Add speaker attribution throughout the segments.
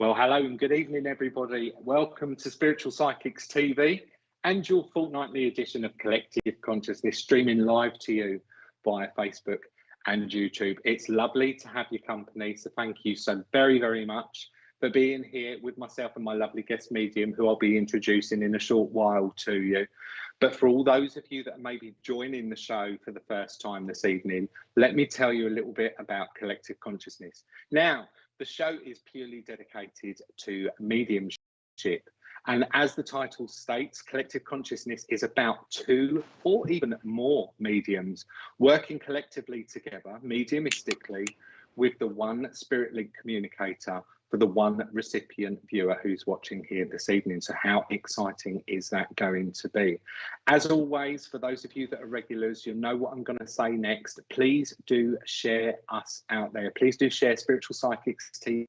Speaker 1: Well, hello and good evening, everybody. Welcome to Spiritual Psychics TV and your fortnightly edition of Collective Consciousness, streaming live to you via Facebook and YouTube. It's lovely to have your company, so thank you so very, very much for being here with myself and my lovely guest medium, who I'll be introducing in a short while to you. But for all those of you that may be joining the show for the first time this evening, let me tell you a little bit about Collective Consciousness. Now, the show is purely dedicated to mediumship. And as the title states, Collective Consciousness is about two or even more mediums working collectively together, mediumistically, with the one spirit link communicator for the one recipient viewer who's watching here this evening. So how exciting is that going to be? As always, for those of you that are regulars, you'll know what I'm going to say next. Please do share us out there. Please do share Spiritual Psychics TV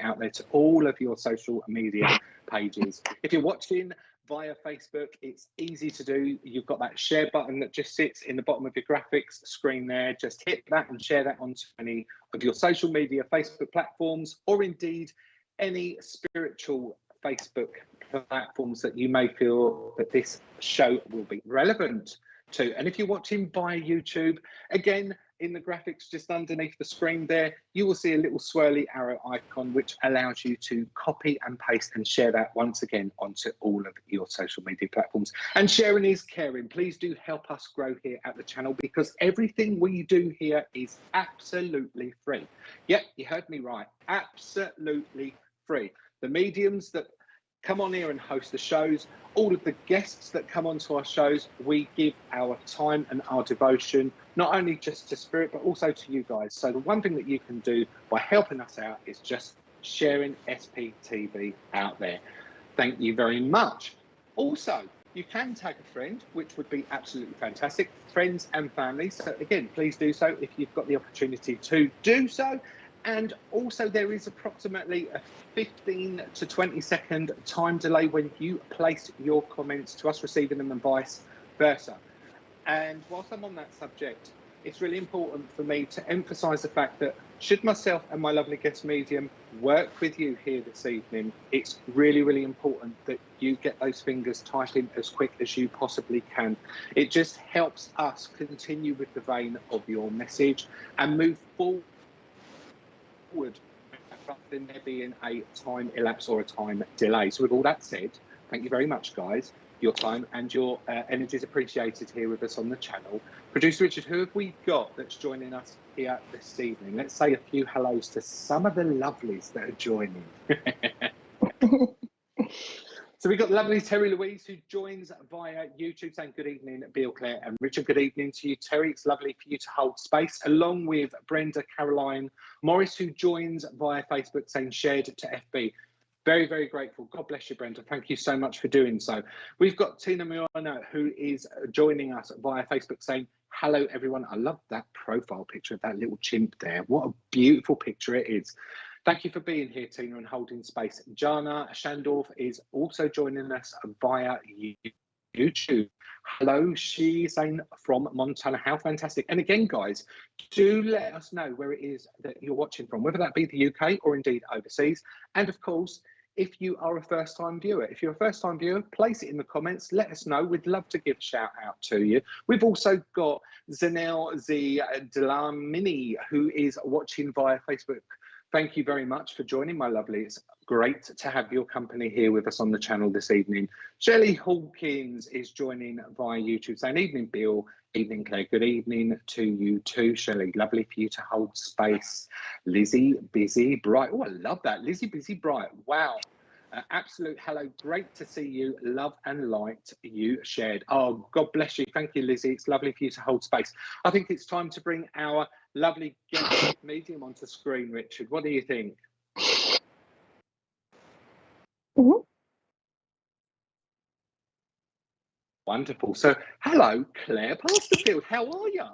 Speaker 1: out there to all of your social media pages. If you're watching via Facebook, it's easy to do. You've got that share button that just sits in the bottom of your graphics screen there. Just hit that and share that onto any of your social media Facebook platforms, or indeed any spiritual Facebook platforms that you may feel that this show will be relevant to. And if you're watching via YouTube, again, in the graphics just underneath the screen there, you will see a little swirly arrow icon, which allows you to copy and paste and share that once again onto all of your social media platforms. And sharing is caring. Please do help us grow here at the channel, because everything we do here is absolutely free. Yep, you heard me right. Absolutely free. The mediums that come on here and host the shows, all of the guests that come onto our shows, we give our time and our devotion, not only just to spirit, but also to you guys. So the one thing that you can do by helping us out is just sharing SPTV out there. Thank you very much. Also, you can tag a friend, which would be absolutely fantastic, friends and family. So again, please do so if you've got the opportunity to do so. And also there is approximately a 15 to 20 second time delay when you place your comments to us receiving them and vice versa. And whilst I'm on that subject, it's really important for me to emphasize the fact that should myself and my lovely guest medium work with you here this evening, it's really, really important that you get those fingers typing as quick as you possibly can. It just helps us continue with the vein of your message and move forward rather than there being a time elapse or a time delay. So with all that said, thank you very much, guys. Your time and your energy is appreciated here with us on the channel. Producer Richard, who have we got that's joining us here this evening? Let's say a few hellos to some of the lovelies that are joining. So we've got lovely Terry Louise, who joins via YouTube, saying good evening, Bill, Claire and Richard. Good evening to you, Terry. It's lovely for you to hold space, along with Brenda Caroline Morris, who joins via Facebook, saying shared to FB. Very, very grateful. God bless you, Brenda. Thank you so much for doing so. We've got Tina Miona, who is joining us via Facebook, saying hello, everyone. I love that profile picture of that little chimp there. What a beautiful picture it is. Thank you for being here, Tina, and holding space. Jana Shandorf is also joining us via YouTube. Hello, she's saying from Montana. How fantastic. And again, guys, do let us know where it is that you're watching from, whether that be the UK or indeed overseas. And of course, if you are a first-time viewer, if you're a first-time viewer, place it in the comments. Let us know. We'd love to give a shout out to you. We've also got Zanel Z Delamini, who is watching via Facebook. Thank you very much for joining, my lovely. It's great to have your company here with us on the channel this evening. Shelley Hawkins is joining via YouTube, saying evening, Bill, evening, Claire. Good evening to you too, Shelley. Lovely for you to hold space. Lizzie Busy Bright. Oh, I love that. Lizzie Busy Bright. Wow. Absolute hello. Great to see you. Love and light you shared. Oh, God bless you. Thank you, Lizzie. It's lovely for you to hold space. I think it's time to bring our lovely guest medium onto screen, Richard. What do you think?
Speaker 2: Mm-hmm.
Speaker 1: Wonderful. So, hello, Claire Pasterfield. How are you?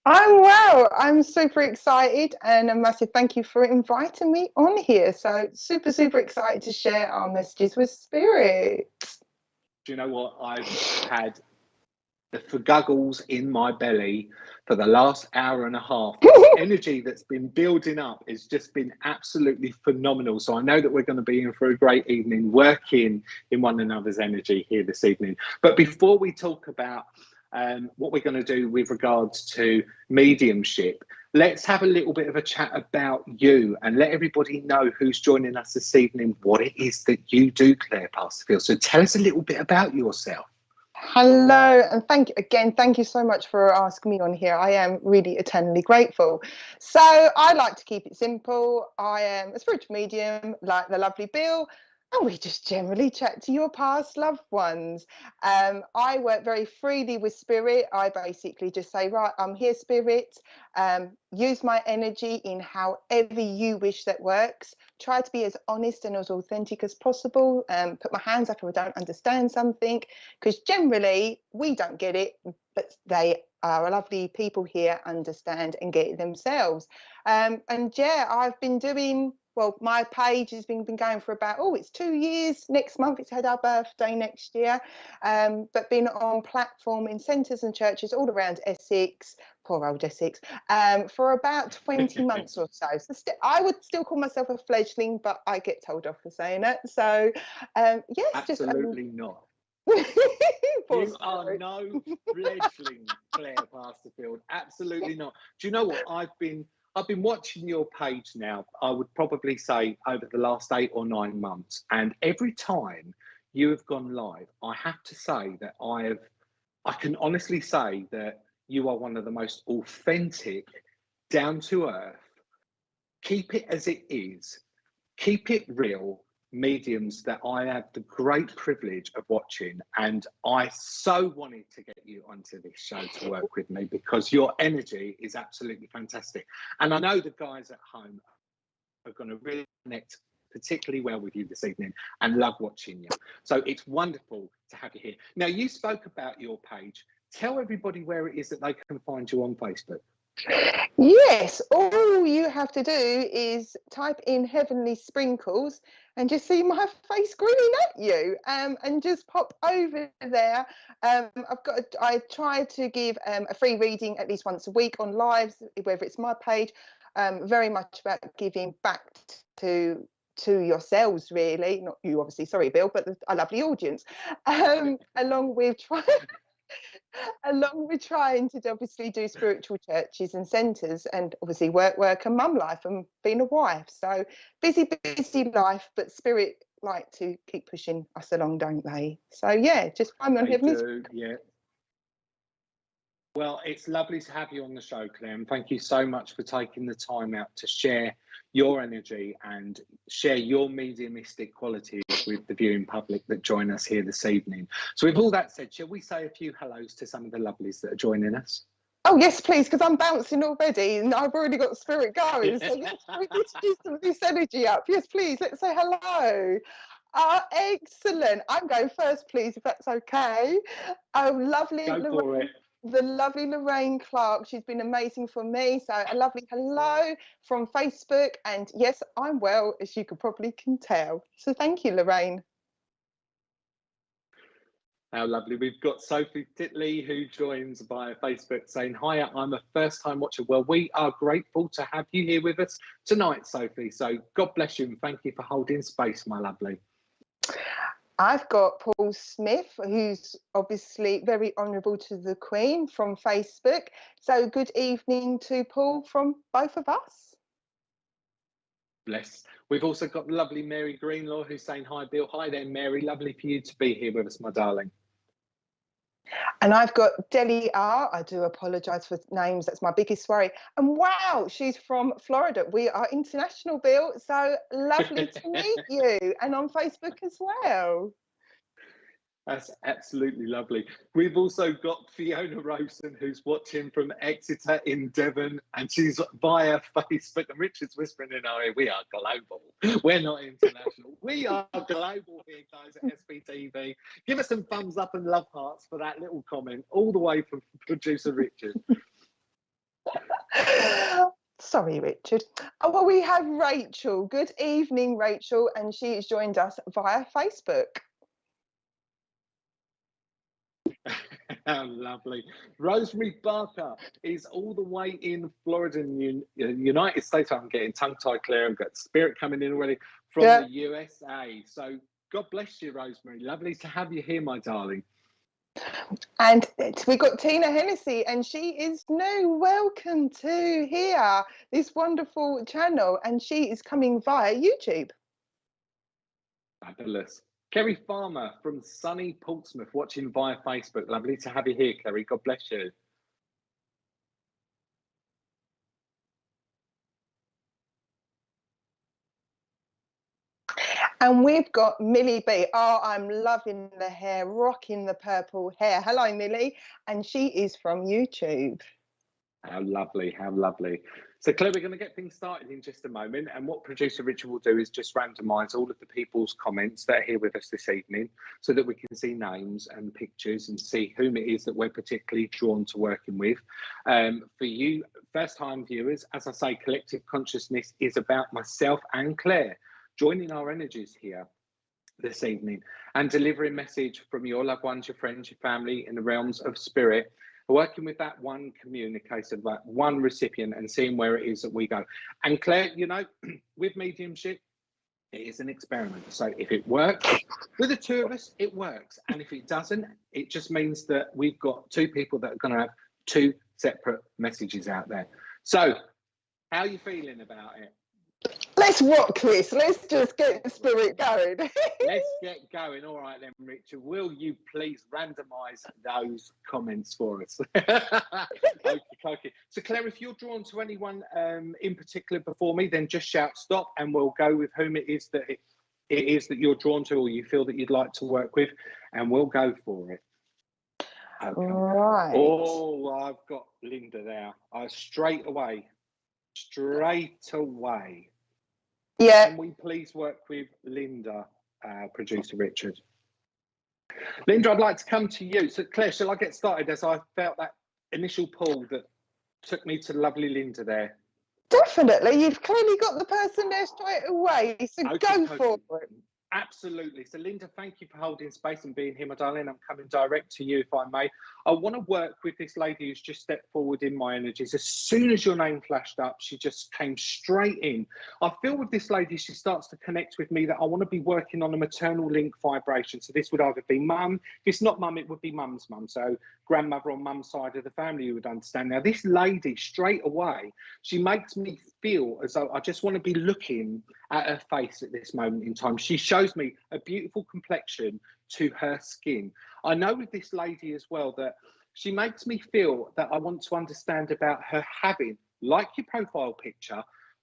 Speaker 2: I'm well. I'm super excited, and a massive thank you for inviting me on here. So super, super excited to share our messages with spirit.
Speaker 1: Do you know what? I've had the fuguggles in my belly for the last hour and a half. The energy that's been building up has just been absolutely phenomenal. So I know that we're going to be in for a great evening, working in one another's energy here this evening. But before we talk about what we're going to do with regards to mediumship, let's have a little bit of a chat about you and let everybody know who's joining us this evening, what it is that you do, Claire Pasterfield. So tell us a little bit about yourself.
Speaker 2: Hello, and thank you so much for asking me on here. I am really eternally grateful. So I like to keep it simple. I am a spiritual medium like the lovely Bill, and we just generally chat to your past loved ones. I work very freely with spirit. I basically just say, right, I'm here, spirit. Use my energy in however you wish that works. Try to be as honest and as authentic as possible. Put my hands up if I don't understand something, because generally we don't get it, but they are lovely people here understand and get it themselves. And yeah, I've been doing, well, my page has been going for about, it's 2 years. Next month it's had our birthday next year. But been on platform in centres and churches all around Essex, poor old Essex, for about 20 months or so. So I would still call myself a fledgling, but I get told off for saying it. So yes,
Speaker 1: absolutely not. You are no fledgling, Claire Pasterfield. Absolutely not. Do you know what? I've been watching your page now, I would probably say over the last 8 or 9 months. And every time you have gone live, I have to say that I can honestly say that you are one of the most authentic, down to earth, keep it as it is, keep it real mediums that I have the great privilege of watching. And I so wanted to get you onto this show to work with me because your energy is absolutely fantastic. And I know the guys at home are going to really connect particularly well with you this evening and love watching you. So it's wonderful to have you here. Now, you spoke about your page. Tell everybody where it is that they can find you on Facebook.
Speaker 2: Yes, all you have to do is type in Heavenly Sprinkles and just see my face grinning at you, and just pop over there. I try to give a free reading at least once a week on lives, whether it's my page. Very much about giving back to yourselves, really, not you obviously, sorry Bill, but a lovely audience, along with trying to obviously do spiritual churches and centres, and obviously work and mum life and being a wife. So busy life, but spirit like to keep pushing us along, don't they? So yeah, just find me on Heavenly.
Speaker 1: Yeah. Well, it's lovely to have you on the show, Claire, and thank you so much for taking the time out to share your energy and share your mediumistic qualities with the viewing public that join us here this evening. So with all that said, shall we say a few hellos to some of the lovelies that are joining us?
Speaker 2: Oh yes, please, because I'm bouncing already and I've already got spirit going. So yes, we need to do some of this energy up. Yes, please, let's say hello. Excellent. I'm going first, please, if that's okay. Oh, lovely.
Speaker 1: Go for it.
Speaker 2: The lovely Lorraine Clark. She's been amazing for me. So a lovely hello from Facebook. And yes, I'm well, as you probably can tell. So thank you, Lorraine.
Speaker 1: How lovely. We've got Sophie Titley who joins via Facebook saying, hi, I'm a first time watcher. Well, we are grateful to have you here with us tonight, Sophie. So God bless you and thank you for holding space, my lovely.
Speaker 2: I've got Paul Smith, who's obviously very honourable to the Queen from Facebook. So good evening to Paul from both of us.
Speaker 1: Bless. We've also got the lovely Mary Greenlaw who's saying, hi, Bill. Hi there, Mary. Lovely for you to be here with us, my darling.
Speaker 2: And I've got Deli R. I do apologise for names. That's my biggest worry. And wow, she's from Florida. We are international, Bill. So lovely to meet you. And on Facebook as well.
Speaker 1: That's absolutely lovely. We've also got Fiona Rosen, who's watching from Exeter in Devon, and she's via Facebook. And Richard's whispering in our ear, we are global. We're not international. We are global here, guys, at SBTV. Give us some thumbs up and love hearts for that little comment, all the way from producer Richard.
Speaker 2: Sorry, Richard. Oh, well, we have Rachel. Good evening, Rachel, and she has joined us via Facebook.
Speaker 1: Lovely. Rosemary Barker is all the way in Florida, in the United States. I'm getting tongue-tied, Claire. I've got Spirit coming in already from the USA. So God bless you, Rosemary. Lovely to have you here, my darling.
Speaker 2: And we got Tina Hennessy, and she is new. Welcome to here, this wonderful channel, and she is coming via YouTube.
Speaker 1: Fabulous. Kerry Farmer from sunny Portsmouth, watching via Facebook. Lovely to have you here, Kerry. God bless you.
Speaker 2: And we've got Millie B. Oh, I'm loving the hair, rocking the purple hair. Hello, Millie. And she is from YouTube.
Speaker 1: How lovely, how lovely. So, Claire, we're going to get things started in just a moment. And what producer Richard will do is just randomise all of the people's comments that are here with us this evening so that we can see names and pictures and see whom it is that we're particularly drawn to working with. For you, first-time viewers, as I say, collective consciousness is about myself and Claire joining our energies here this evening and delivering message from your loved ones, your friends, your family in the realms of spirit, working with that one communicator, that one recipient, and seeing where it is that we go. And Claire, you know, with mediumship, it is an experiment. So if it works with the two of us, it works. And if it doesn't, it just means that we've got two people that are going to have two separate messages out there. So how are you feeling about it?
Speaker 2: Let's rock this. Let's just get the spirit going.
Speaker 1: Let's get going. All right then, Richard. Will you please randomise those comments for us? Okay. So, Claire, if you're drawn to anyone in particular before me, then just shout stop, and we'll go with whom it is that you're drawn to, or you feel that you'd like to work with, and we'll go for it. Okay.
Speaker 2: Right.
Speaker 1: Oh, I've got Linda there. Straight away.
Speaker 2: Yeah.
Speaker 1: Can we please work with Linda, producer Richard? Linda, I'd like to come to you. So, Claire, shall I get started as I felt that initial pull that took me to lovely Linda there?
Speaker 2: Definitely. You've clearly got the person there straight away. So go for it.
Speaker 1: Absolutely. So, Linda, thank you for holding space and being here, my darling. I'm coming direct to you, if I may. I want to work with this lady who's just stepped forward in my energies. As soon as your name flashed up, she just came straight in. I feel with this lady, she starts to connect with me that I want to be working on a maternal link vibration. So this would either be mum. If it's not mum, it would be mum's mum. So grandmother on mum's side of the family, you would understand. Now, this lady, straight away, she makes me feel as though I just want to be looking at her face at this moment in time. She shows me a beautiful complexion to her skin. I know with this lady as well that she makes me feel that I want to understand about her having, like your profile picture,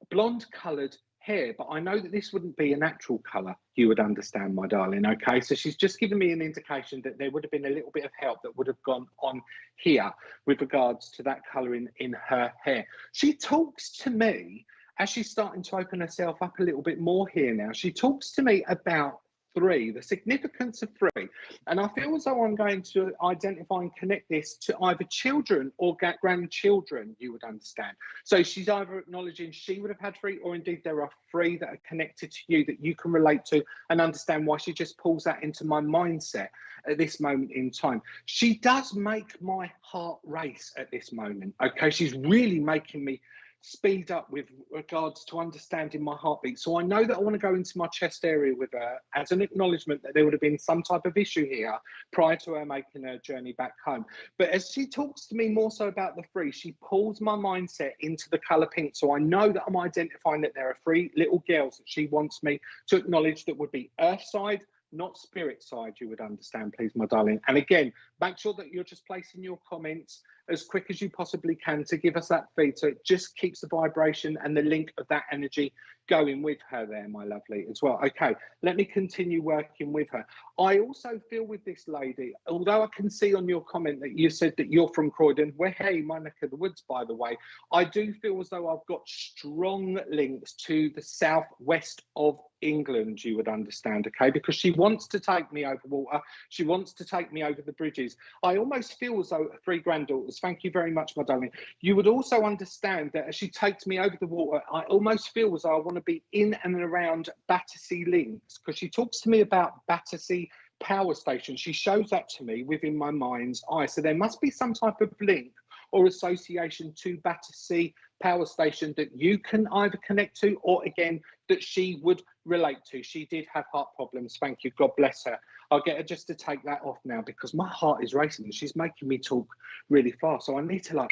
Speaker 1: blonde coloured hair, but I know that this wouldn't be a natural colour, you would understand, my darling. Okay, so she's just given me an indication that there would have been a little bit of help that would have gone on here with regards to that colouring in her hair. She talks to me as she's starting to open herself up a little bit more here now. She talks to me about three, the significance of three. And I feel as though I'm going to identify and connect this to either children or grandchildren, you would understand. So she's either acknowledging she would have had three, or indeed there are three that are connected to you that you can relate to and understand why she just pulls that into my mindset at this moment in time. She does make my heart race at this moment. Okay, she's really making me speed up with regards to understanding my heartbeat. So I know that I want to go into my chest area with her as an acknowledgement that there would have been some type of issue here prior to her making her journey back home. But as she talks to me more so about the three, she pulls my mindset into the colour pink. So I know that I'm identifying that there are three little girls that she wants me to acknowledge that would be earth side, not spirit side, you would understand, please, my darling. And again, make sure that you're just placing your comments as quick as you possibly can to give us that feed, so it just keeps the vibration and the link of that energy going with her there, my lovely, as well. Okay, let me continue working with her. I also feel with this lady, although I can see on your comment that you said that you're from Croydon, we're hey, my neck of the woods, by the way, I do feel as though I've got strong links to the southwest of England, you would understand, okay, because she wants to take me over water, she wants to take me over the bridges. I almost feel as though three granddaughters, thank you very much, my darling, you would also understand that as she takes me over the water, I almost feel as though I want to be in and around Battersea Links, because she talks to me about Battersea power station. She shows that to me within my mind's eye. So there must be some type of link or association to Battersea power station that you can either connect to, or again, that she would relate to. She did have heart problems. Thank you. God bless her. I'll get her just to take that off now because my heart is racing and she's making me talk really fast. So I need to like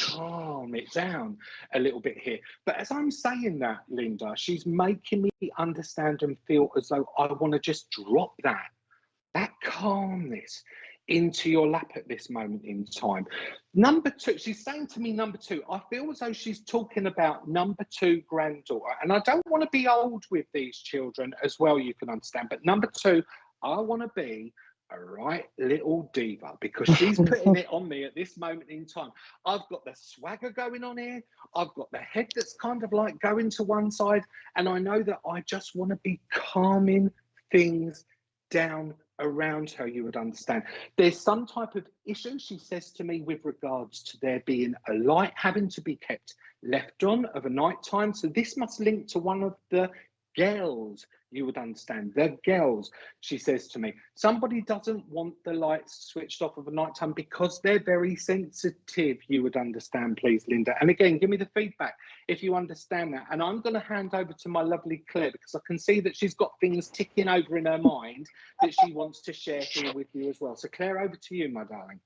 Speaker 1: calm it down a little bit here. But as I'm saying that, Linda, she's making me understand and feel as though I want to just drop that calmness into your lap at this moment in time. Number two, she's saying to me, number two, I feel as though she's talking about number two granddaughter. And I don't want to be old with these children as well, you can understand. But number two, I want to be a right little diva because she's putting it on me at this moment in time. I've got the swagger going on here. I've got the head that's kind of like going to one side. And I know that I just want to be calming things down around her, you would understand. There's some type of issue, she says to me, with regards to there being a light having to be kept left on of a night time. So this must link to one of the girls, you would understand, the girls. She says to me, somebody doesn't want the lights switched off of a night time because they're very sensitive, you would understand, please, Linda. And again, give me the feedback if you understand that. And I'm going to hand over to my lovely Claire because I can see that she's got things ticking over in her mind that she wants to share here with you as well. So Claire, over to you, my darling.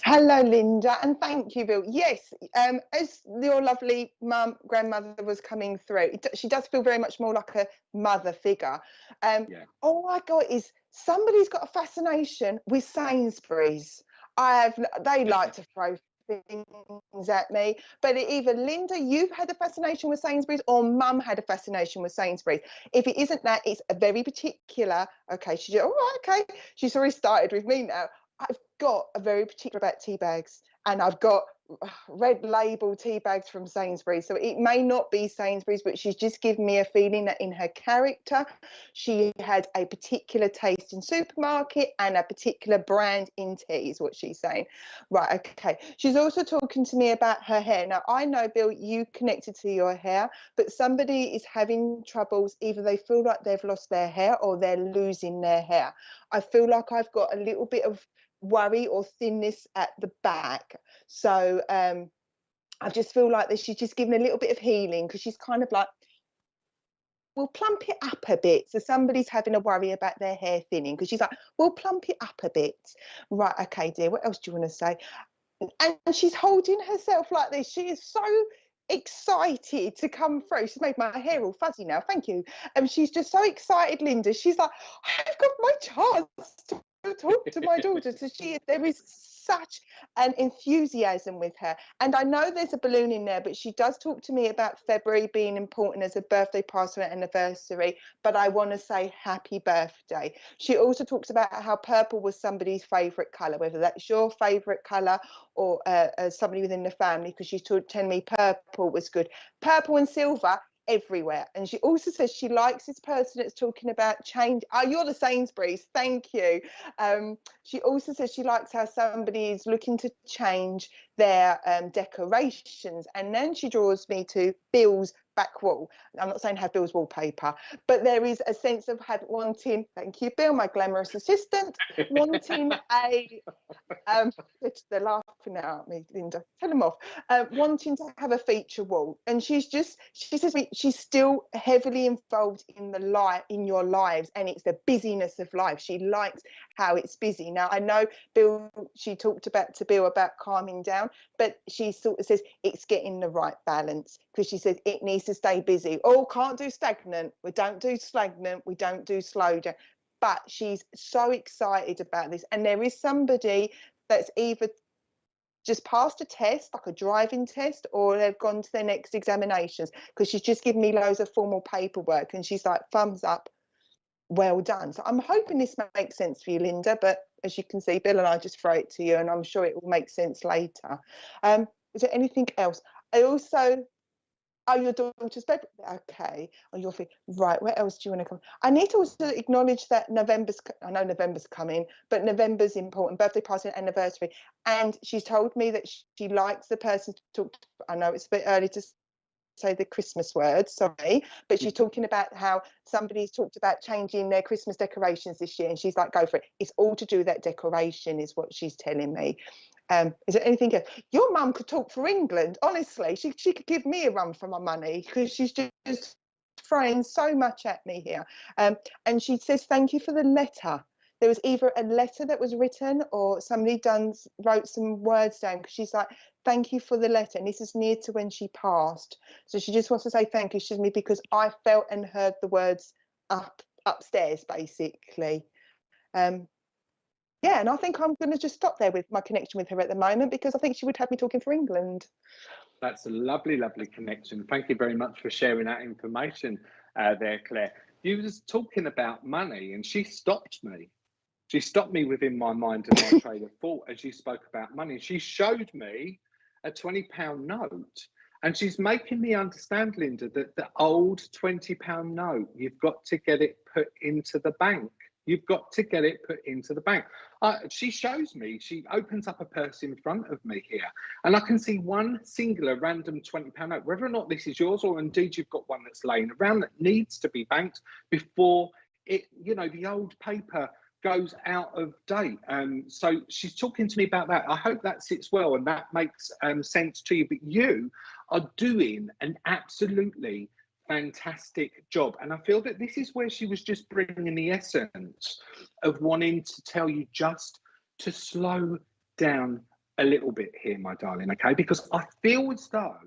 Speaker 2: Hello, Linda, and thank you, Bill. Yes, as your lovely grandmother was coming through, she does feel very much more like a mother figure. All I got is somebody's got a fascination with Sainsbury's. They like to throw things at me, but either Linda, you've had a fascination with Sainsbury's, or Mum had a fascination with Sainsbury's. If it isn't that, it's a very particular. Okay, all right, okay. She's already started with me now. I've got a very particular about tea bags, and I've got red label tea bags from Sainsbury's. So it may not be Sainsbury's, but she's just given me a feeling that in her character, she had a particular taste in supermarket and a particular brand in tea, is what she's saying. Right, okay. She's also talking to me about her hair. Now, I know, Bill, you connected to your hair, but somebody is having troubles. Either they feel like they've lost their hair or they're losing their hair. I feel like I've got a little bit of worry or thinness at the back. So I just feel like that she's just given a little bit of healing because she's kind of like, we'll plump it up a bit. So somebody's having a worry about their hair thinning because she's like, we'll plump it up a bit. Right, okay, dear, what else do you want to say? And she's holding herself like this. She is so excited to come through. She's made my hair all fuzzy now, thank you. She's just so excited, Linda. She's like, I've got my chance to talk to my daughter. So there is such an enthusiasm with her. And I know there's a balloon in there, but she does talk to me about February being important as a birthday party and anniversary. But I want to say happy birthday. She also talks about how purple was somebody's favourite colour, whether that's your favourite colour or somebody within the family, because she's telling me purple was good. Purple and silver everywhere. And she also says she likes this person that's talking about change. Oh, you're the Sainsbury's, thank you. She also says she likes how somebody is looking to change their decorations. And then she draws me to Bill's back wall. I'm not saying have Bill's wallpaper, but there is a sense of wanting, thank you, Bill, my glamorous assistant, wanting a they're laughing at me, Linda, tell them off, wanting to have a feature wall. And she says she's still heavily involved in your lives, and it's the busyness of life. She likes how it's busy. Now, I know Bill, she talked to Bill about calming down, but she sort of says it's getting the right balance, because she says it needs to stay busy. Oh, can't do stagnant. We don't do stagnant. We don't do slow down. But she's so excited about this. And there is somebody that's either just passed a test, like a driving test, or they've gone to their next examinations, because she's just given me loads of formal paperwork, and she's like, thumbs up, well done. So I'm hoping this makes sense for you, Linda, but as you can see, Bill and I just throw it to you, and I'm sure it will make sense later. Is there anything else? I also, oh, your daughter's birthday. Okay. Oh, your thing. Right. Where else do you want to come? I need to also acknowledge that I know November's coming, but November's important. Birthday party and anniversary. And she's told me that she likes the person to talk to. I know it's a bit early to say the Christmas words, sorry, but she's talking about how somebody's talked about changing their Christmas decorations this year, and she's like, go for it. It's all to do with that decoration, is what she's telling me. Is there anything else? Your mum could talk for England, honestly. She could give me a run for my money, because she's just throwing so much at me here. And she says, thank you for the letter. There was either a letter that was written or somebody wrote some words down, because she's like, thank you for the letter. And this is near to when she passed. So she just wants to say thank you to me, because I felt and heard the words upstairs, basically. Yeah, and I think I'm going to just stop there with my connection with her at the moment, because I think she would have me talking for England.
Speaker 1: That's a lovely, lovely connection. Thank you very much for sharing that information there, Claire. You was talking about money, and she stopped me. She stopped me within my mind and my train of thought as you spoke about money. She showed me a £20 note, and she's making me understand, Linda, that the old £20 note, you've got to get it put into the bank. You've got to get it put into the bank. She shows me, she opens up a purse in front of me here, and I can see one singular random £20 note. Whether or not this is yours, or indeed you've got one that's laying around that needs to be banked before it, you know, the old paper goes out of date. So she's talking to me about that. I hope that sits well and that makes sense to you. But you are doing an absolutely fantastic job, and I feel that this is where she was just bringing the essence of wanting to tell you just to slow down a little bit here, my darling, okay? Because I feel as though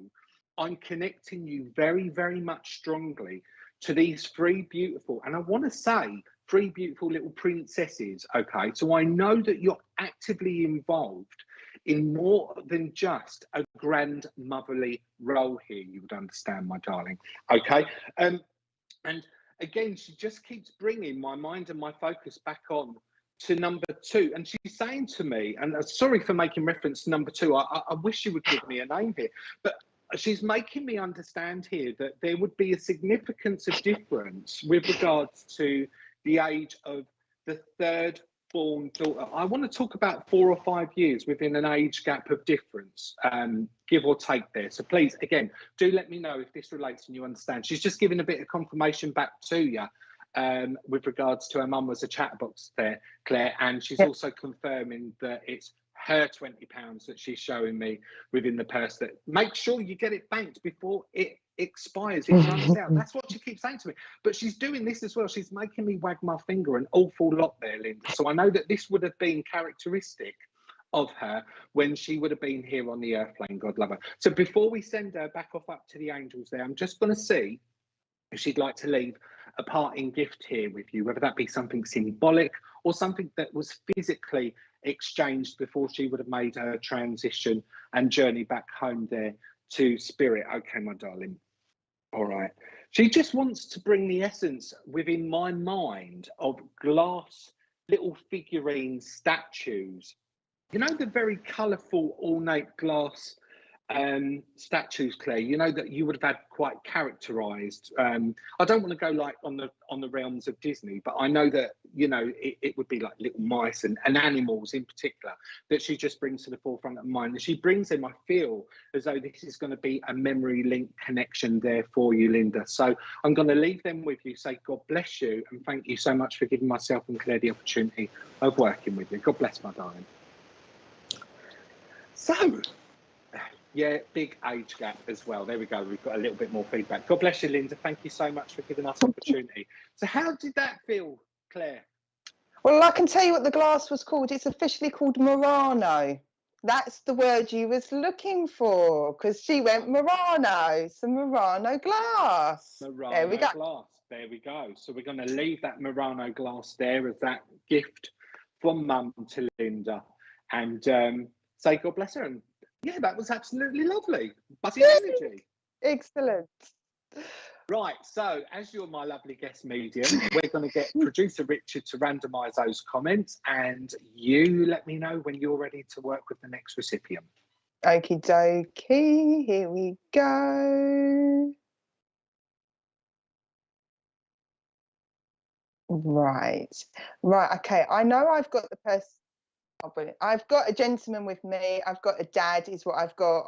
Speaker 1: I'm connecting you very, very much strongly to these three beautiful, and I want to say three beautiful little princesses, okay? So I know that you're actively involved in more than just a grandmotherly role here, you would understand, my darling, okay? And again, she just keeps bringing my mind and my focus back on to number two. And she's saying to me, and sorry for making reference to number two, I wish you would give me a name here, but she's making me understand here that there would be a significance of difference with regards to the age of the third born daughter. I want to talk about 4 or 5 years within an age gap of difference, give or take there. So please, again, do let me know if this relates and you understand. She's just giving a bit of confirmation back to you with regards to her mum was a chatbox there, Claire, and she's also confirming that it's her £20 that she's showing me within the purse, that make sure you get it banked before it expires, it runs out. That's what she keeps saying to me. But she's doing this as well. She's making me wag my finger an awful lot there, Linda. So I know that this would have been characteristic of her when she would have been here on the earth plane, God love her. So before we send her back off up to the angels there, I'm just going to see if she'd like to leave a parting gift here with you, whether that be something symbolic or something that was physically exchanged before she would have made her transition and journey back home there to spirit. Okay, my darling. All right. She just wants to bring the essence within my mind of glass little figurine statues. You know, the very colourful, ornate glass statues, Claire, you know, that you would have had quite characterized. I don't want to go like on the realms of Disney, but I know that, you know, it would be like little mice and animals in particular that she just brings to the forefront of mind. And she brings them, I feel as though this is going to be a memory link connection there for you, Linda. So I'm going to leave them with you, say God bless you, and thank you so much for giving myself and Claire the opportunity of working with you. God bless, my darling. So, yeah, big age gap as well. There we go. We've got a little bit more feedback. God bless you, Linda. Thank you so much for giving us opportunity. So how did that feel, Claire?
Speaker 2: Well, I can tell you what the glass was called. It's officially called Murano. That's the word you was looking for, because she went Murano. It's a Murano glass.
Speaker 1: Murano
Speaker 2: there we go.
Speaker 1: glass. There we go. So we're going to leave that Murano glass there as that gift from Mum to Linda, and say God bless her. And yeah, that was absolutely lovely. Buzzing energy.
Speaker 2: Excellent.
Speaker 1: Right, so as you're my lovely guest medium, we're going to get producer Richard to randomise those comments, and you let me know when you're ready to work with the next recipient.
Speaker 2: Okie dokie, here we go. Right, okay, I know I've got the person. Oh, brilliant. I've got a gentleman with me. I've got a dad, is what I've got.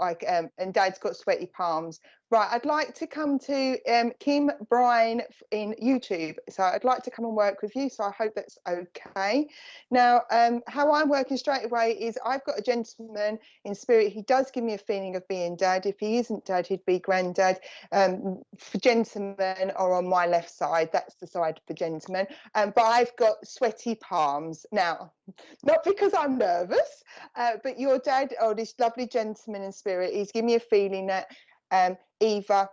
Speaker 2: And Dad's got sweaty palms. Right, I'd like to come to Kim Bryan in YouTube. So I'd like to come and work with you. So I hope that's okay. Now, how I'm working straight away is I've got a gentleman in spirit. He does give me a feeling of being dad. If he isn't dad, he'd be granddad. For gentlemen are on my left side. That's the side for gentlemen. But I've got sweaty palms. Now, not because I'm nervous, but your dad, or this lovely gentleman in spirit, he's giving me a feeling that either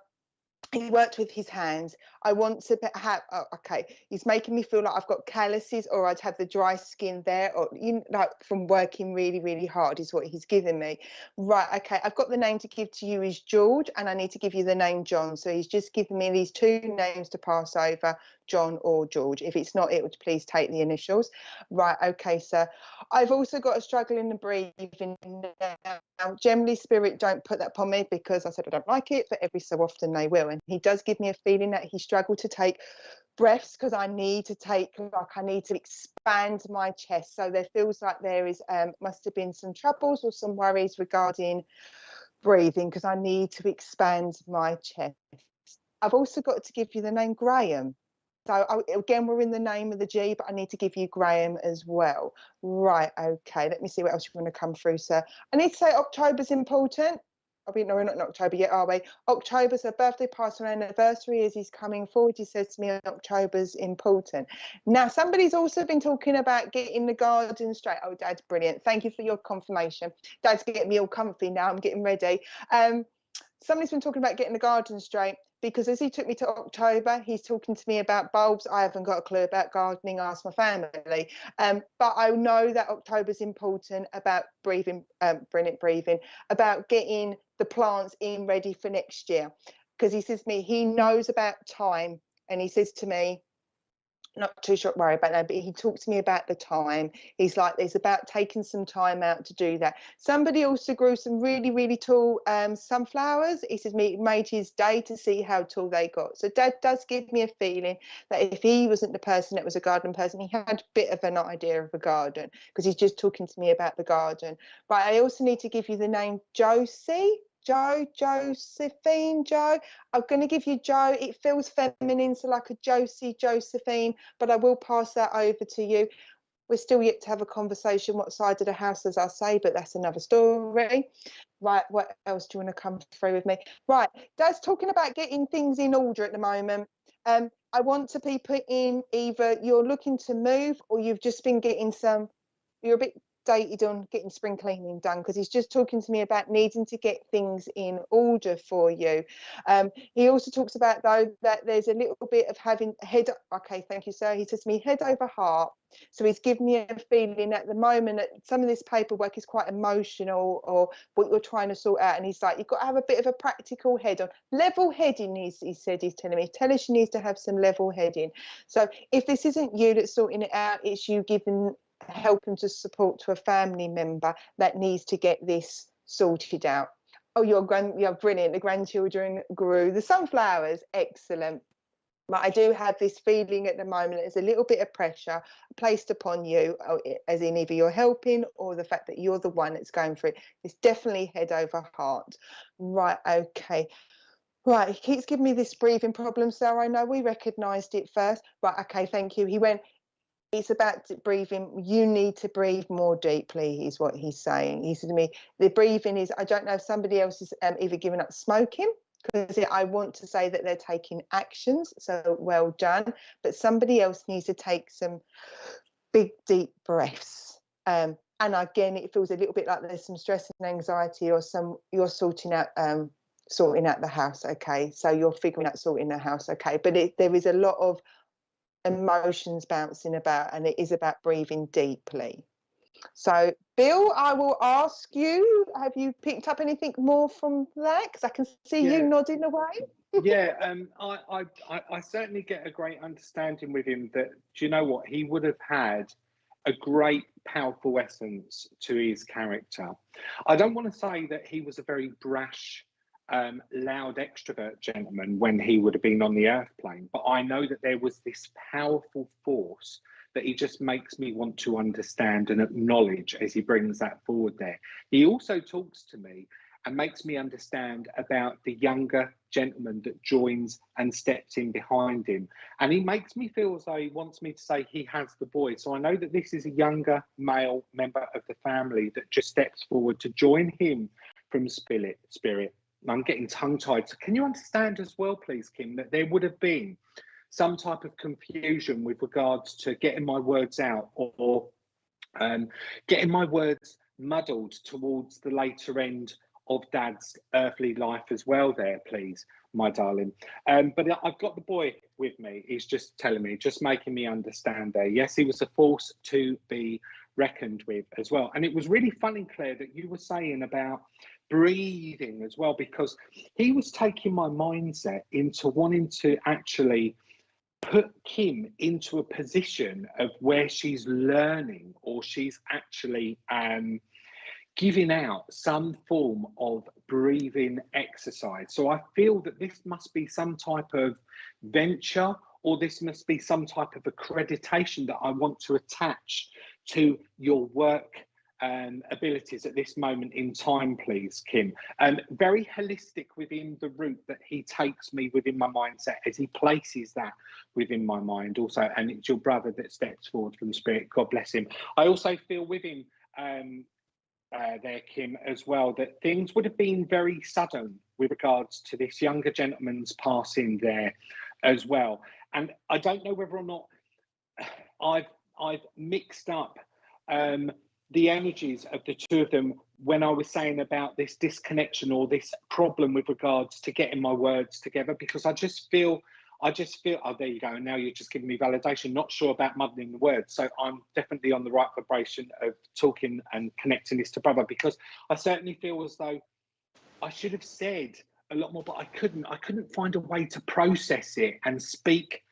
Speaker 2: he worked with his hands. I want to have, oh, okay, he's making me feel like I've got calluses, or I'd have the dry skin there, or like from working really, really hard is what he's giving me. Right, okay, I've got the name to give to you is George, and I need to give you the name John. So he's just given me these two names to pass over, John or George. If it's not, it would please take the initials. Right, okay, sir. I've also got a struggle in the breathing now. Generally, spirit don't put that upon me because I said I don't like it, but every so often they will. And he does give me a feeling that he struggled to take breaths because I need to expand my chest. So there feels like there is must have been some troubles or some worries regarding breathing because I need to expand my chest. I've also got to give you the name Graham. So again, we're in the name of the G, but I need to give you Graham as well. Right, okay, let me see what else you want to come through, sir. I need to say October's important. No, we're not in October yet, are we? October's a birthday party or anniversary as he's coming forward. He says to me October's important. Now, somebody's also been talking about getting the garden straight. Oh, Dad's brilliant. Thank you for your confirmation. Dad's getting me all comfy now. I'm getting ready. Somebody's been talking about getting the garden straight because as he took me to October, he's talking to me about bulbs. I haven't got a clue about gardening, ask my family. But I know that October's important about breathing, brilliant breathing, about getting the plants in ready for next year. Because he says to me, he knows about time. And he says to me, not too sure worry about that, but he talks to me about the time. He's like, it's about taking some time out to do that. Somebody also grew some really, really tall sunflowers. He says it made his day to see how tall they got. So Dad does give me a feeling that if he wasn't the person that was a garden person, he had a bit of an idea of a garden because he's just talking to me about the garden. But I also need to give you the name Josephine, Joe. I'm going to give you Joe. It feels feminine, so like a Josephine, but I will pass that over to you. We're still yet to have a conversation what side of the house, as I say, but that's another story. Right, what else do you want to come through with me? Right, Dad's talking about getting things in order at the moment. I want to be put in either you're looking to move or you've just been getting you're a bit dated on getting spring cleaning done because he's just talking to me about needing to get things in order for you. He also talks about though that there's a little bit of having head, okay, thank you sir, he says to me head over heart. So he's given me a feeling at the moment that some of this paperwork is quite emotional or what you're trying to sort out, and he's like, you've got to have a bit of a practical head on. Level heading, he said, he's telling me, tell us you need to have some level heading. So if this isn't you that's sorting it out, it's you giving help and to support to a family member that needs to get this sorted out. Oh, you're brilliant. The grandchildren grew the sunflowers. Excellent. But I do have this feeling at the moment there's a little bit of pressure placed upon you, as in either you're helping or the fact that you're the one that's going through it. It's definitely head over heart. Right, okay. Right, he keeps giving me this breathing problem, so I know we recognised it first. Right, okay, thank you. He went, it's about breathing. You need to breathe more deeply, is what he's saying. He said to me, the breathing is, I don't know if somebody else is either giving up smoking, because I want to say that they're taking actions, so well done, but somebody else needs to take some big, deep breaths. And again, it feels a little bit like there's some stress and anxiety or you're sorting out the house, okay? So you're figuring out sorting the house, okay? But there is a lot of emotions bouncing about, and it is about breathing deeply. So Bill, I will ask you, have you picked up anything more from that, because I can see you nodding away?
Speaker 1: I certainly get a great understanding with him that, do you know what, he would have had a great powerful essence to his character. I don't want to say that he was a very brash loud extrovert gentleman when he would have been on the earth plane, but I know that there was this powerful force that he just makes me want to understand and acknowledge as he brings that forward there. He also talks to me and makes me understand about the younger gentleman that joins and steps in behind him. And he makes me feel as though he wants me to say he has the boy. So I know that this is a younger male member of the family that just steps forward to join him from spirit. I'm getting tongue-tied. So can you understand as well, please, Kim, that there would have been some type of confusion with regards to getting my words out, or getting my words muddled towards the later end of Dad's earthly life as well there, please, my darling. But I've got the boy with me. He's just telling me, just making me understand there. Yes, he was a force to be reckoned with as well. And it was really funny, Claire, that you were saying about breathing as well, because he was taking my mindset into wanting to actually put Kim into a position of where she's learning, or she's actually giving out some form of breathing exercise. So I feel that this must be some type of venture, or this must be some type of accreditation that I want to attach to your work abilities at this moment in time, please, Kim. Very holistic within the route that he takes me within my mindset, as he places that within my mind also. And it's your brother that steps forward from spirit. God bless him. I also feel with him there, Kim, as well, that things would have been very sudden with regards to this younger gentleman's passing there as well. And I don't know whether or not I've mixed up the energies of the two of them when I was saying about this disconnection or this problem with regards to getting my words together, because I just feel, oh, there you go. And now you're just giving me validation. Not sure about muddling the words. So I'm definitely on the right vibration of talking and connecting this to brother, because I certainly feel as though I should have said a lot more, but I couldn't find a way to process it and speak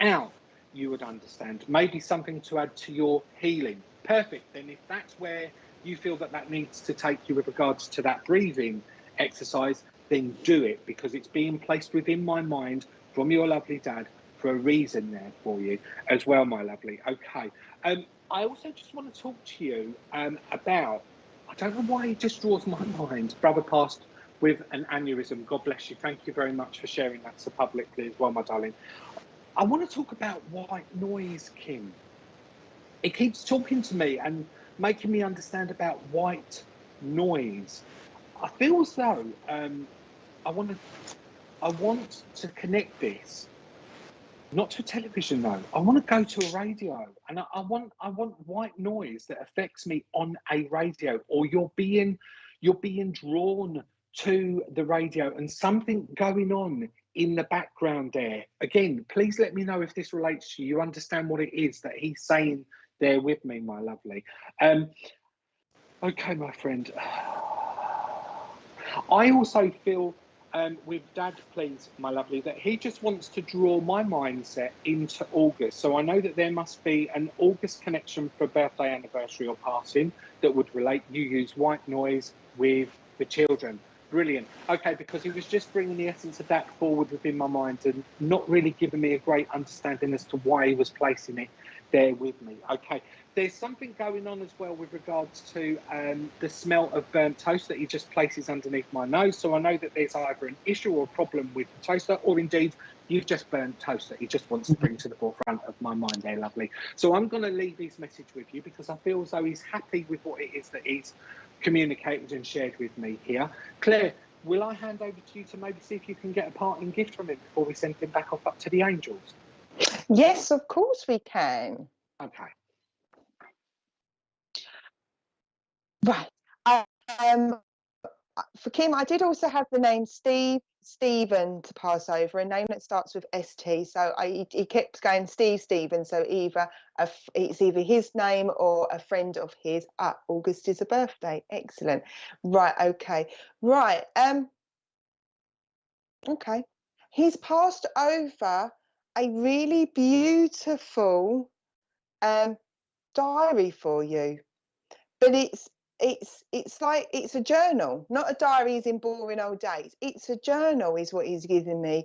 Speaker 1: out. You would understand. Maybe something to add to your healing. Perfect. Then if that's where you feel that that needs to take you with regards to that breathing exercise, then do it, because it's being placed within my mind from your lovely dad for a reason there for you as well, my lovely. Okay. I also just want to talk to you about, I don't know why it just draws my mind, brother passed with an aneurysm. God bless you. Thank you very much for sharing that so publicly as well, my darling. I want to talk about white noise, Kim. It keeps talking to me and making me understand about white noise. I feel as though I want to connect this, not to television though. I want to go to a radio, and I want white noise that affects me on a radio, or you're being drawn to the radio and something going on in the background there. Again, please let me know if this relates to you. You understand what it is that he's saying there with me, my lovely. Okay, my friend. I also feel with Dad, please, my lovely, that he just wants to draw my mindset into August. So I know that there must be an August connection for birthday, anniversary or passing that would relate. You use white noise with the children. Brilliant. Okay, because he was just bringing the essence of that forward within my mind and not really giving me a great understanding as to why he was placing it there with me. Okay, there's something going on as well with regards to the smell of burnt toast that he just places underneath my nose. So I know that there's either an issue or a problem with the toaster, or indeed you've just burnt toast that he just wants to bring to the forefront of my mind there, lovely. So I'm going to leave his message with you, because I feel as though he's happy with what it is that he's communicated and shared with me here. Claire, will I hand over to you to maybe see if you can get a parting gift from him before we send him back off up to the angels?
Speaker 2: Yes, of course we can.
Speaker 1: Okay.
Speaker 2: Right. For Kim, I did also have the name Stephen to pass over, a name that starts with ST. So he kept going Stephen. So it's either his name or a friend of his. August is a birthday. Excellent. Right. Okay. Right. Okay. He's passed over a really beautiful diary for you, but it's like it's a journal, not a diary as in boring old days. It's a journal is what he's giving me.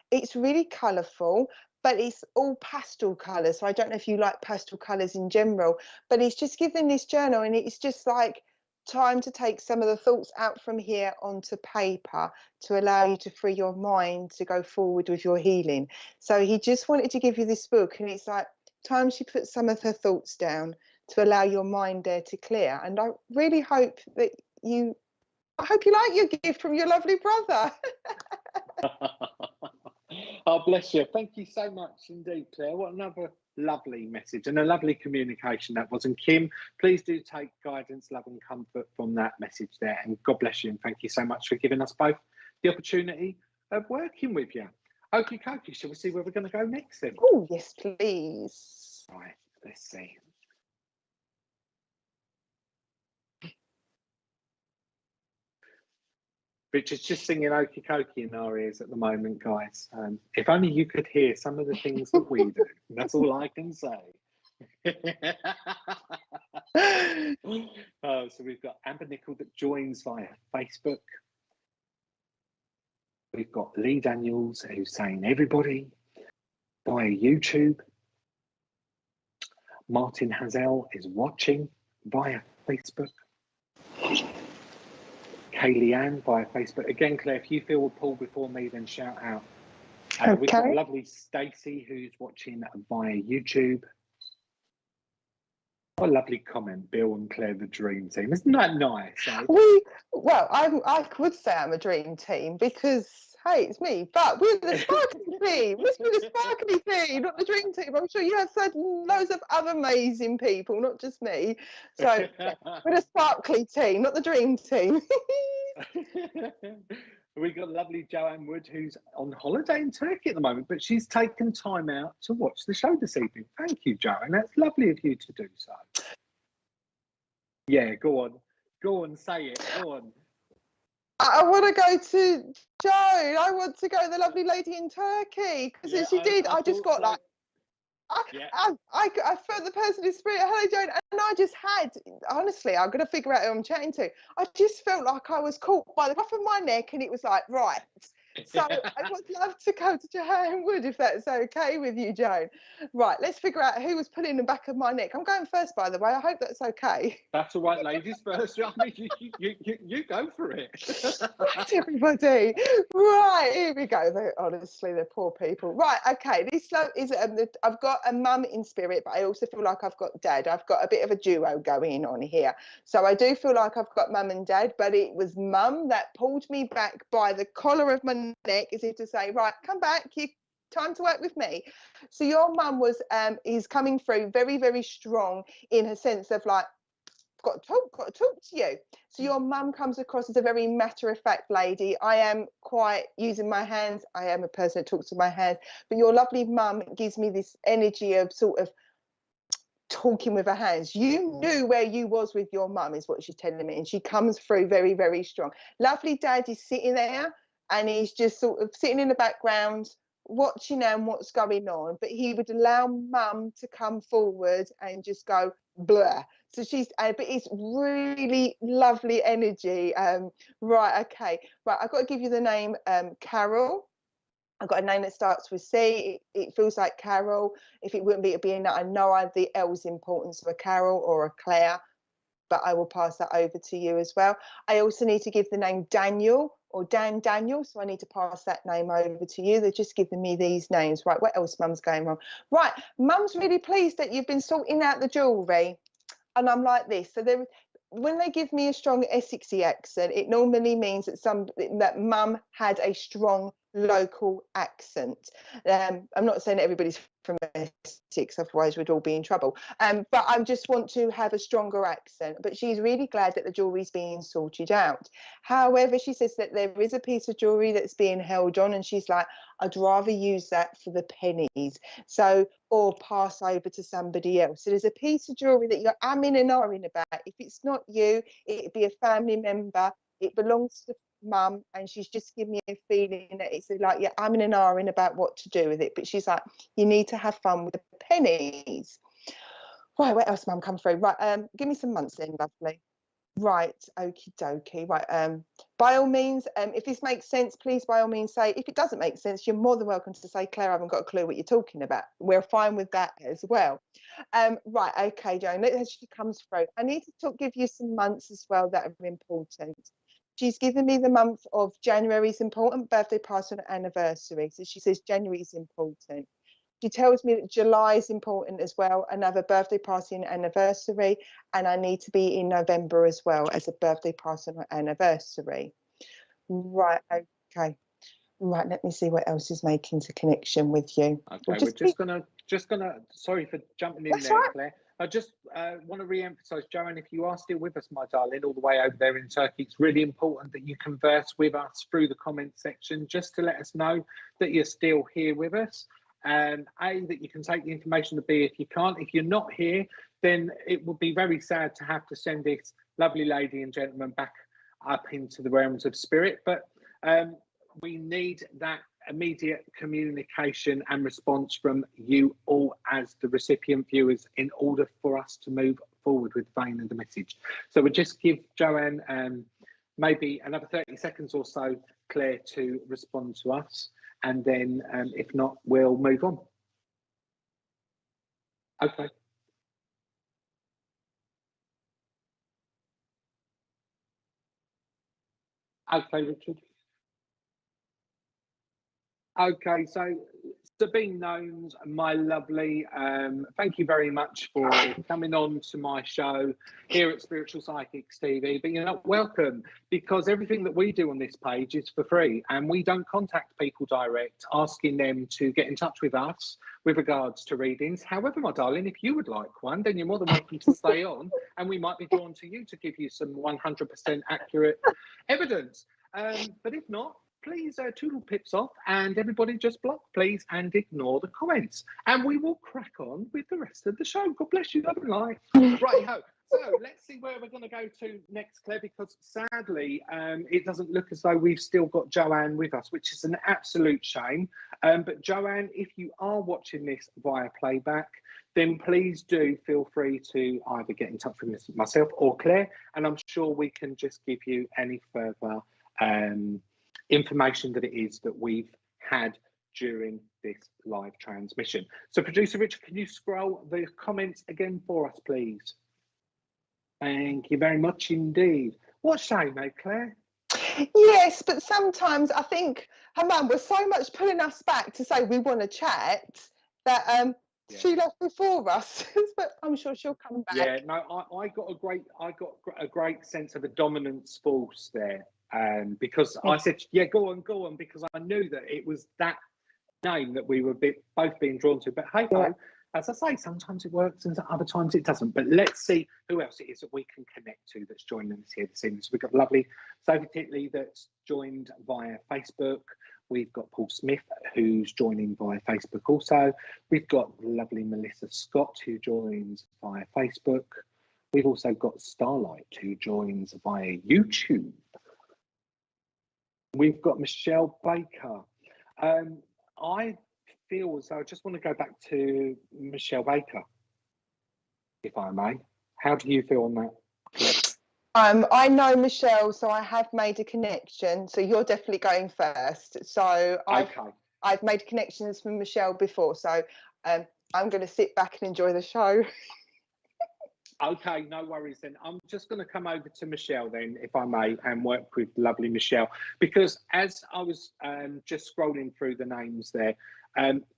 Speaker 2: It's really colourful, but it's all pastel colours. So I don't know if you like pastel colours in general, but he's just given this journal, and it's just like time to take some of the thoughts out from here onto paper to allow you to free your mind to go forward with your healing. So he just wanted to give you this book, and it's like time she put some of her thoughts down to allow your mind there to clear. And I really hope that I hope you like your gift from your lovely brother.
Speaker 1: Oh, bless you. Thank you so much indeed, Claire. What another lovely message and a lovely communication that was. And Kim, please do take guidance, love and comfort from that message there. And God bless you. And thank you so much for giving us both the opportunity of working with you. Okie dokie, shall we see where we're going to go next then?
Speaker 2: Oh, yes, please.
Speaker 1: Right, let's see. Richard's just singing Okie Dokie in our ears at the moment, guys. If only you could hear some of the things that we do. That's all I can say. So we've got Amber Nickel that joins via Facebook. We've got Lee Daniels who's saying everybody via YouTube. Martin Hazel is watching via Facebook. Kaylee Ann via Facebook. Again, Claire, if you feel a pull before me, then shout out.
Speaker 2: Okay.
Speaker 1: We've got lovely Stacey who's watching via YouTube. What a lovely comment, Bill and Claire, the dream team. Isn't that nice? Eh?
Speaker 2: Well, I would say I'm a dream team because, hey, it's me, but we're the sparkly team. Let's be the sparkly team, not the dream team. I'm sure you have said loads of other amazing people, not just me. So yeah, we're the sparkly team, not the dream team.
Speaker 1: We've got lovely Joanne Wood who's on holiday in Turkey at the moment, but she's taken time out to watch the show this evening. Thank you, Joanne. That's lovely of you to do so. Yeah, go on, say it, go on.
Speaker 2: I want to go to Joan. I want to go to the lovely lady in Turkey because
Speaker 1: Yeah,
Speaker 2: she did. I just got
Speaker 1: so.
Speaker 2: like, I felt the person in spirit. Hello, Joan. And I just had, honestly, I'm going to figure out who I'm chatting to. I just felt like I was caught by the cuff of my neck, and it was like, right. So I would love to go to Joanne Wood if that's okay with you, Joan. Right, let's figure out who was pulling the back of my neck. I'm going first, by the way. I hope that's okay.
Speaker 1: That's all right, ladies first. I mean, you go for it.
Speaker 2: Right, everybody. Right, here we go. Honestly, they're poor people. Right, okay. This is I've got a mum in spirit, but I also feel like I've got dad. I've got a bit of a duo going on here. So I do feel like I've got mum and dad, but it was mum that pulled me back by the collar of my neck, as if to say, right, come back, time to work with me. So your mum is coming through very, very strong in her sense of like, got to talk to you. So your mum comes across as a very matter-of-fact lady. I am quite using my hands. I am a person that talks with my hands, but your lovely mum gives me this energy of sort of talking with her hands. You knew where you was with your mum, is what she's telling me, and she comes through very, very strong. Lovely dad is sitting there, and he's just sort of sitting in the background, watching and what's going on, but he would allow mum to come forward and just go blur. So she's but it's really lovely energy. Right, okay, right, I've got to give you the name Carol. I've got a name that starts with C. It feels like Carol. If it wouldn't be, it'd be in that. I know the L's importance of a Carol or a Claire, but I will pass that over to you as well. I also need to give the name Daniel or Daniel, so I need to pass that name over to you. They're just giving me these names. Right, what else, mum's going wrong? Right, mum's really pleased that you've been sorting out the jewellery. And I'm like this. So when they give me a strong Essexy accent, it normally means that mum had a strong local accent. I'm not saying that everybody's from Essex, otherwise we'd all be in trouble. But I just want to have a stronger accent. But she's really glad that the jewellery's being sorted out. However, she says that there is a piece of jewellery that's being held on, and she's like, I'd rather use that for the pennies. So, or pass over to somebody else. So there's a piece of jewellery that you're umming and ahhing about. If it's not you, it'd be a family member. It belongs to mum, and she's just giving me a feeling that it's like you're umming and ahhing about what to do with it. But she's like, you need to have fun with the pennies. Right, what else, mum, come through? Right, give me some months then, lovely. Right, okie dokie. Right, by all means, if this makes sense, please by all means say. If it doesn't make sense, you're more than welcome to say, Claire, I haven't got a clue what you're talking about. We're fine with that as well. Right, okay, Joan, as she comes through, I need to give you some months as well that are important. She's given me the month of January is important, birthday, party, and anniversary. So she says January is important. She tells me that July is important as well, another birthday party and anniversary, and I need to be in November as well as a birthday party and anniversary. Right, okay. Right, let me see what else is making the connection with you.
Speaker 1: Okay,
Speaker 2: We'll
Speaker 1: we're just gonna. Sorry for jumping in. That's there, right. Claire. I just want to re-emphasise, Joanne, if you are still with us, my darling, all the way over there in Turkey, it's really important that you converse with us through the comment section, just to let us know that you're still here with us. And that you can take the information, to B, if you can't. If you're not here, then it would be very sad to have to send this lovely lady and gentleman back up into the realms of spirit. But we need that immediate communication and response from you all as the recipient viewers in order for us to move forward with the vein of the message. So we'll just give Joanne maybe another 30 seconds or so, Claire, to respond to us. And then if not, we'll move on. Okay. Okay, Richard. Okay, so Sabine Gnomes, my lovely, thank you very much for coming on to my show here at Spiritual Psychics TV. But you're not welcome, because everything that we do on this page is for free, and we don't contact people direct asking them to get in touch with us with regards to readings. However, my darling, if you would like one, then you're more than welcome to stay on, and we might be drawn to you to give you some 100% accurate evidence. But if not, please toodle pips off, and everybody just block, please, and ignore the comments. And we will crack on with the rest of the show. God bless you, love and life. Right-ho. So let's see where we're going to go to next, Claire, because sadly, it doesn't look as though we've still got Joanne with us, which is an absolute shame. But Joanne, if you are watching this via playback, then please do feel free to either get in touch with myself or Claire, and I'm sure we can just give you any further information that it is that we've had during this live transmission. So producer Richard, can you scroll the comments again for us, please? Thank you very much indeed. What shame, eh, Claire?
Speaker 2: Yes, but sometimes I think her mum was so much pulling us back to say we want to chat that she left before us. But I'm sure she'll come back.
Speaker 1: Yeah, no, I got a great sense of a dominance force there. Because I said, yeah, go on, because I knew that it was that name that we were both being drawn to. But hey, as I say, sometimes it works and other times it doesn't. But let's see who else it is that we can connect to that's joining us here this evening. So we've got lovely Sophie Titley that's joined via Facebook. We've got Paul Smith, who's joining via Facebook also. We've got lovely Melissa Scott, who joins via Facebook. We've also got Starlight, who joins via YouTube. We've got Michelle Baker. I feel as though I just want to go back to Michelle Baker, if I may. How do you feel on that?
Speaker 2: I know Michelle, so I have made a connection. So you're definitely going first. So I've made connections with Michelle before. So I'm going to sit back and enjoy the show.
Speaker 1: Okay, no worries then. I'm just going to come over to Michelle then, if I may, and work with lovely Michelle. Because as I was just scrolling through the names there,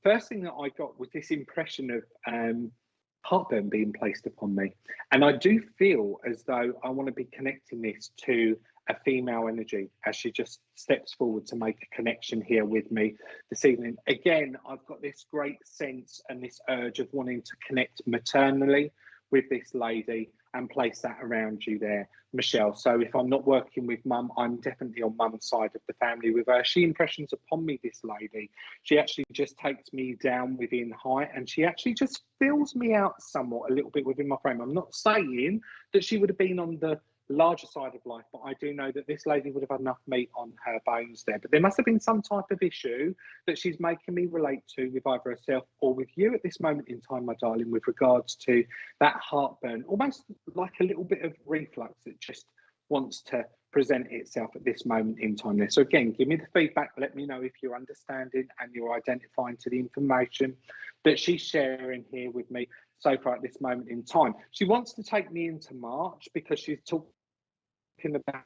Speaker 1: first thing that I got was this impression of heartburn being placed upon me. And I do feel as though I want to be connecting this to a female energy as she just steps forward to make a connection here with me this evening. Again, I've got this great sense and this urge of wanting to connect maternally with this lady and place that around you there, Michelle. So if I'm not working with mum, I'm definitely on mum's side of the family with her. She impressions upon me, this lady. She actually just takes me down within height, and she actually just fills me out somewhat a little bit within my frame. I'm not saying that she would have been on the larger side of life, but I do know that this lady would have had enough meat on her bones there. But there must have been some type of issue that she's making me relate to with either herself or with you at this moment in time, my darling, with regards to that heartburn, almost like a little bit of reflux that just wants to present itself at this moment in time there. So again, give me the feedback, let me know if you're understanding and you're identifying to the information that she's sharing here with me so far at this moment in time. She wants to take me into March because she's talking about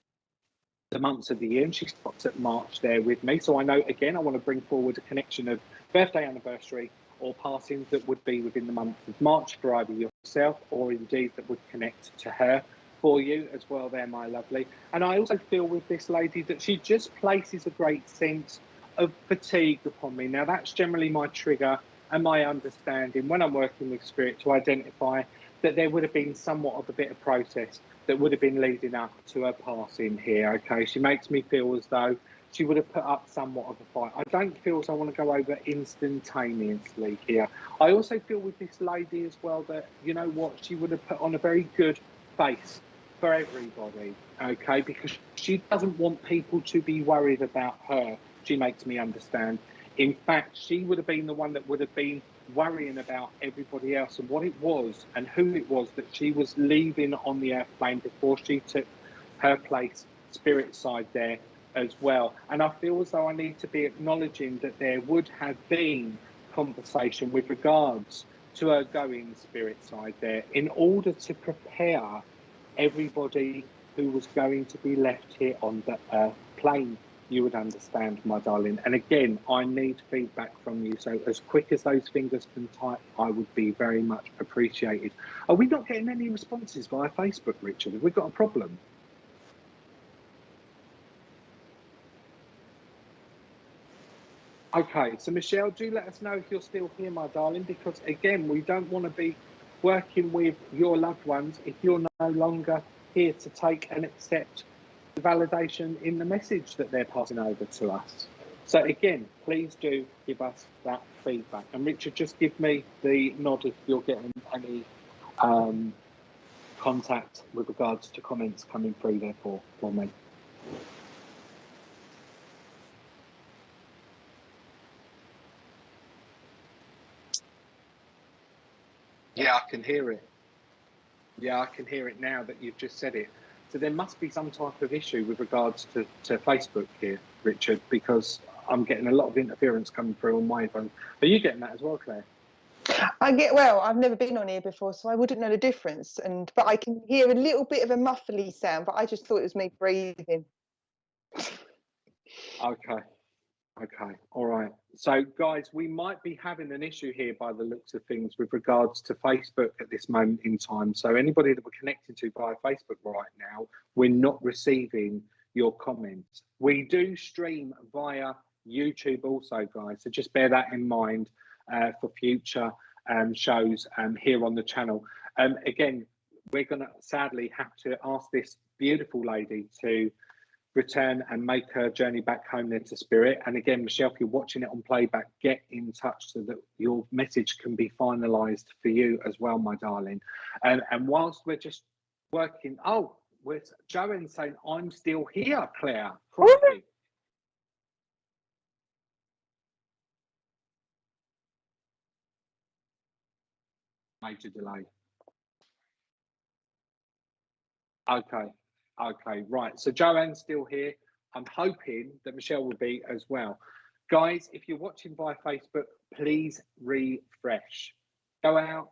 Speaker 1: the months of the year, and she stops at March there with me. So I know, again, I want to bring forward a connection of birthday, anniversary or passings that would be within the month of March for either yourself or indeed that would connect to her for you as well there, my lovely. And I also feel with this lady that she just places a great sense of fatigue upon me. Now, that's generally my trigger and my understanding when I'm working with spirit to identify that there would have been somewhat of a bit of process that would have been leading up to her passing here, okay? She makes me feel as though she would have put up somewhat of a fight. I don't feel as I want to go over instantaneously here. I also feel with this lady as well that, you know what, she would have put on a very good face for everybody, okay? Because she doesn't want people to be worried about her. She makes me understand. In fact, she would have been the one that would have been worrying about everybody else and what it was and who it was that she was leaving on the airplane before she took her place spirit side there as well. And I feel as though I need to be acknowledging that there would have been conversation with regards to her going spirit side there in order to prepare everybody who was going to be left here on the plane. You would understand, my darling. And again, I need feedback from you. So as quick as those fingers can type, I would be very much appreciated. Are we not getting any responses via Facebook, Richard? Have we got a problem? Okay, so Michelle, do let us know if you're still here, my darling, because again, we don't want to be working with your loved ones if you're no longer here to take and accept the validation in the message that they're passing over to us. So again, please do give us that feedback. And Richard, just give me the nod if you're getting any contact with regards to comments coming through there for me. Yeah, I can hear it. Yeah, I can hear it now that you've just said it. So there must be some type of issue with regards to Facebook here, Richard, because I'm getting a lot of interference coming through on my phone. Are you getting that as well, Claire?
Speaker 2: Well, I've never been on here before, so I wouldn't know the difference. But I can hear a little bit of a muffly sound, but I just thought it was me breathing.
Speaker 1: Okay, all right. So guys, we might be having an issue here by the looks of things with regards to Facebook at this moment in time. So anybody that we're connected to via Facebook right now, we're not receiving your comments. We do stream via YouTube also, guys, so just bear that in mind for future shows here on the channel. Again, we're going to sadly have to ask this beautiful lady to return and make her journey back home there to spirit. And again, Michelle, if you're watching it on playback, get in touch so that your message can be finalized for you as well, my darling. And whilst we're just working, with Joanne saying, I'm still here, Claire. Crikey. Major delay. Okay, right. So Joanne's still here. I'm hoping that Michelle will be as well. Guys, if you're watching via Facebook, please refresh. Go out,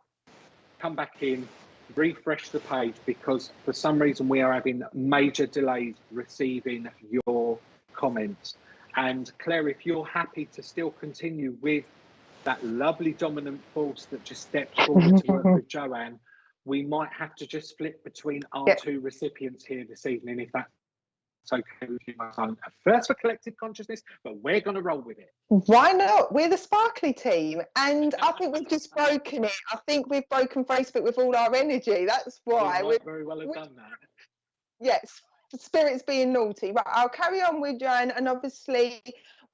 Speaker 1: come back in, refresh the page, because for some reason we are having major delays receiving your comments. And Claire, if you're happy to still continue with that lovely dominant force that just stepped forward to work with Joanne, we might have to just flip between our two recipients here this evening, if that's okay with you, my son. First for collective consciousness, but we're going to roll with it.
Speaker 2: Why not? We're the sparkly team, and I think we've just broken it. I think we've broken Facebook with all our energy. That's why
Speaker 1: we might very well have done that.
Speaker 2: Yes, spirits being naughty. Right, I'll carry on with Joanne, and obviously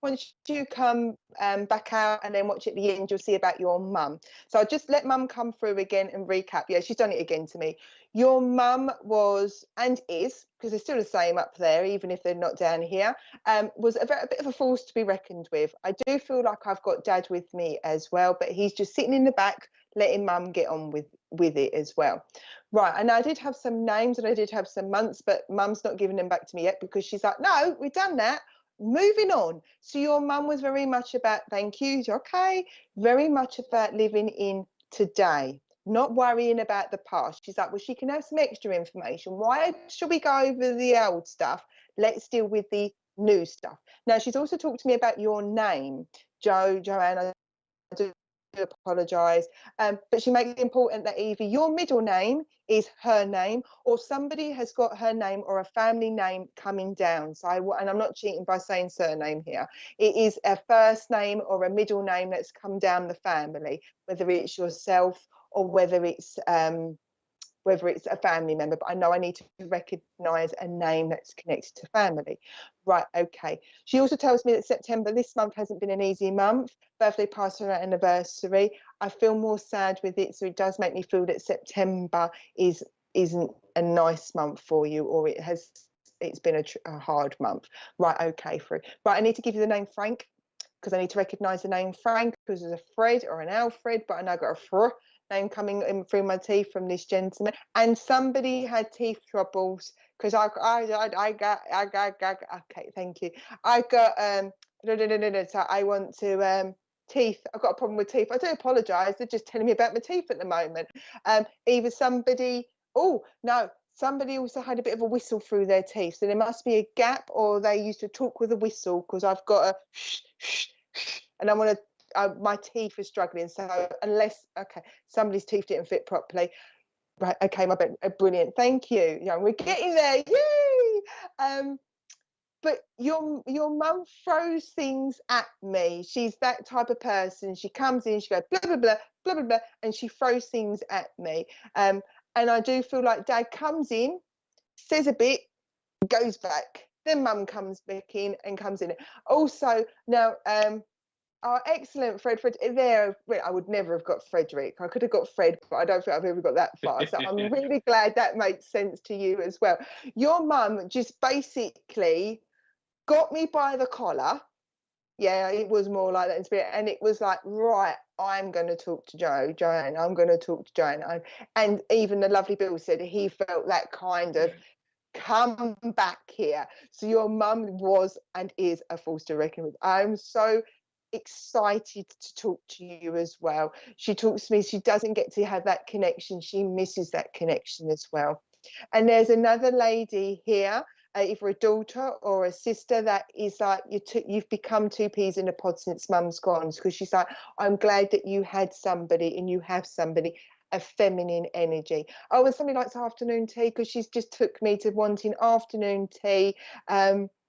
Speaker 2: once you come back out and then watch at the end, you'll see about your mum. So I'll just let mum come through again and recap. Yeah, she's done it again to me. Your mum was and is, because they're still the same up there, even if they're not down here, was a bit of a force to be reckoned with. I do feel like I've got dad with me as well, but he's just sitting in the back, letting mum get on with it as well. Right, and I did have some names and I did have some months, but mum's not giving them back to me yet because she's like, no, we've done that. Moving on. So your mum was very much about, thank you, okay, very much about living in today, not worrying about the past. She's like, well, she can have some extra information. Why should we go over the old stuff? Let's deal with the new stuff. Now, she's also talked to me about your name, Joanne. I do apologise, but she makes it important that either your middle name is her name or somebody has got her name or a family name coming down. So and I'm not cheating by saying surname here. It is a first name or a middle name that's come down the family, whether it's yourself or whether it's a family member, but I know I need to recognise a name that's connected to family. Right, okay. She also tells me that September, this month, hasn't been an easy month. Birthday, party, or anniversary. I feel more sad with it, so it does make me feel that September isn't a nice month for you, or it's been a hard month. Right, okay, right, I need to give you the name Frank, because I need to recognise the name Frank, because there's a Fred or an Alfred, but I know I've got a Fr name coming in through my teeth from this gentleman, and somebody had teeth troubles because I got okay, thank you. I got so I want to teeth. I've got a problem with teeth. I do apologise. They're just telling me about my teeth at the moment. Either somebody. Oh no. Somebody also had a bit of a whistle through their teeth, so there must be a gap, or they used to talk with a whistle because I've got a shh, shh, shh, and I want to. My teeth are struggling, so unless somebody's teeth didn't fit properly. Right, okay, my bad. Brilliant, thank you. Yeah, we're getting there, yay! But your mum throws things at me. She's that type of person. She comes in, she goes blah blah blah blah blah blah, and she throws things at me. And I do feel like dad comes in, says a bit, goes back. Then mum comes back in and comes in. Also now, oh, excellent, Fred. There, I would never have got Frederick. I could have got Fred, but I don't think I've ever got that far. So I'm really glad that makes sense to you as well. Your mum just basically got me by the collar. Yeah, it was more like that in spirit. And it was like, right, I'm going to talk to Joanne. I'm going to talk to Joanne. And even the lovely Bill said he felt that kind of come back here. So your mum was and is a force to reckon with. I'm so excited to talk to you as well. She talks to me, she doesn't get to have that connection. She misses that connection as well. And there's another lady here, either a daughter or a sister, that is like, you've become two peas in a pod since mum's gone, because she's like, I'm glad that you had somebody and you have somebody, a feminine energy. Oh, and somebody likes afternoon tea, because she's just took me to wanting afternoon tea.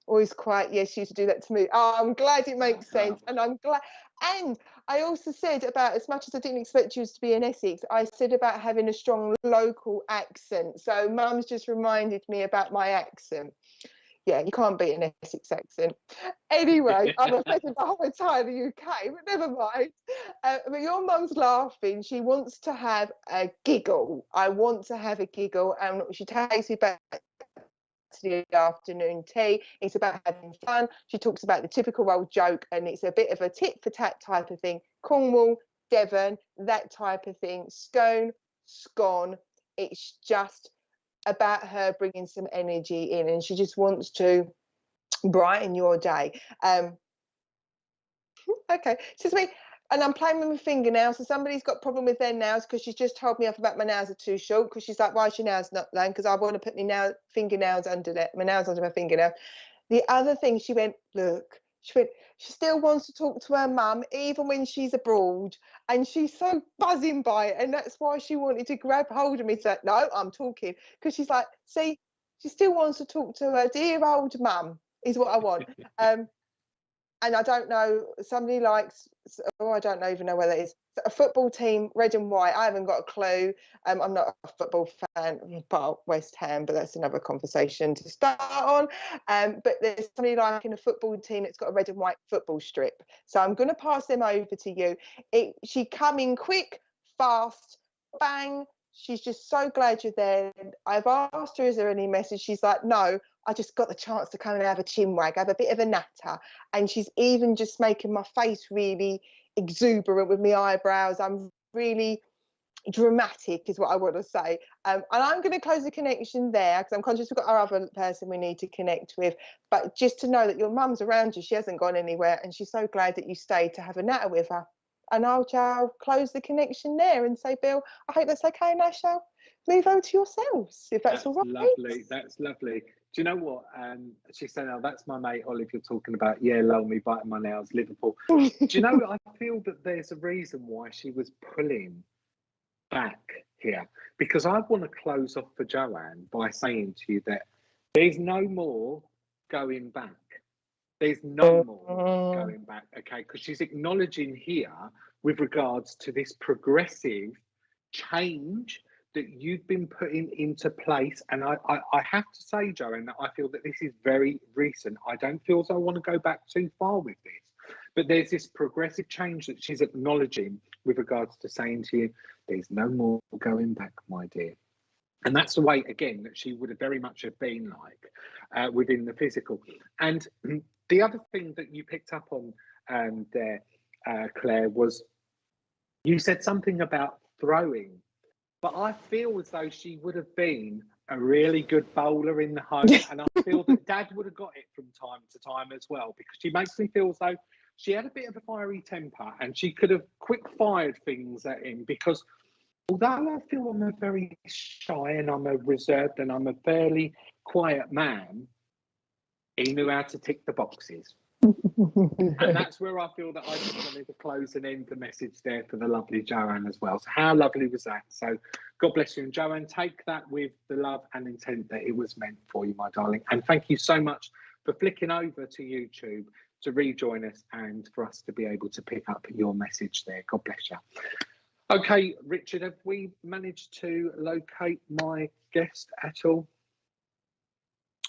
Speaker 2: Always quiet. Yes, she used to do that to me. Oh, I'm glad it makes sense. And I'm glad. And I also said about, as much as I didn't expect you to be in Essex, I said about having a strong local accent. So mum's just reminded me about my accent. Yeah, you can't beat an Essex accent. Anyway, I'm affected the whole entire UK, but never mind. But your mum's laughing. She wants to have a giggle. I want to have a giggle. And she takes me back to the afternoon tea. It's about having fun. She talks about the typical old joke, and it's a bit of a tit for tat type of thing. Cornwall, Devon, that type of thing. Scone, scone. It's just about her bringing some energy in, and she just wants to brighten your day. Okay, excuse me. And I'm playing with my fingernails, so somebody's got a problem with their nails, because she's just told me off about my nails are too short, because she's like, why is your nails not long? Because I want to put my fingernails under my nails under my fingernail. The other thing, she went, look, she still wants to talk to her mum, even when she's abroad, and she's so buzzing by it, and that's why she wanted to grab hold of me. So, no, I'm talking, because she's like, see, she still wants to talk to her dear old mum, is what I want. and I don't know, somebody likes, oh, I don't even know whether it is a football team, red and white. I haven't got a clue. I'm not a football fan, but West Ham, but that's another conversation to start on. But there's somebody like in a football team that's got a red and white football strip. So I'm going to pass them over to you. She come in quick, fast, bang. She's just so glad you're there. I've asked her, is there any message? She's like, no, I just got the chance to come and have a chin wag, have a bit of a natter. And she's even just making my face really exuberant with my eyebrows. I'm really dramatic is what I want to say. And I'm going to close the connection there because I'm conscious we've got our other person we need to connect with. But just to know that your mum's around you, she hasn't gone anywhere, and she's so glad that you stayed to have a natter with her. And I'll close the connection there and say, Bill, I hope that's okay, and I shall move over to yourselves, if that's all right.
Speaker 1: Lovely. That's lovely. Do you know what? She said, oh, that's my mate Olive you're talking about. Yeah, lol, me biting my nails, Liverpool. Do you know, I feel that there's a reason why she was pulling back here, because I want to close off for Joanne by saying to you that there's no more going back. There's no more going back, okay? Because she's acknowledging here with regards to this progressive change that you've been putting into place. And I have to say, Joanne, that I feel that this is very recent. I don't feel as I want to go back too far with this, but there's this progressive change that she's acknowledging with regards to saying to you, there's no more going back, my dear. And that's the way, again, that she would have very much have been like within the physical. And the other thing that you picked up on there, Claire, was you said something about throwing. But I feel as though she would have been a really good bowler in the home. And I feel that Dad would have got it from time to time as well, because she makes me feel as though she had a bit of a fiery temper and she could have quick fired things at him, because although I feel I'm a very shy and I'm a reserved and I'm a fairly quiet man, he knew how to tick the boxes. And that's where I feel that I just wanted to close and end the message there for the lovely Joanne as well. So how lovely was that? So God bless you. And Joanne, take that with the love and intent that it was meant for you, my darling. And thank you so much for flicking over to YouTube to rejoin us and for us to be able to pick up your message there. God bless you. Okay, Richard, have we managed to locate my guest at all?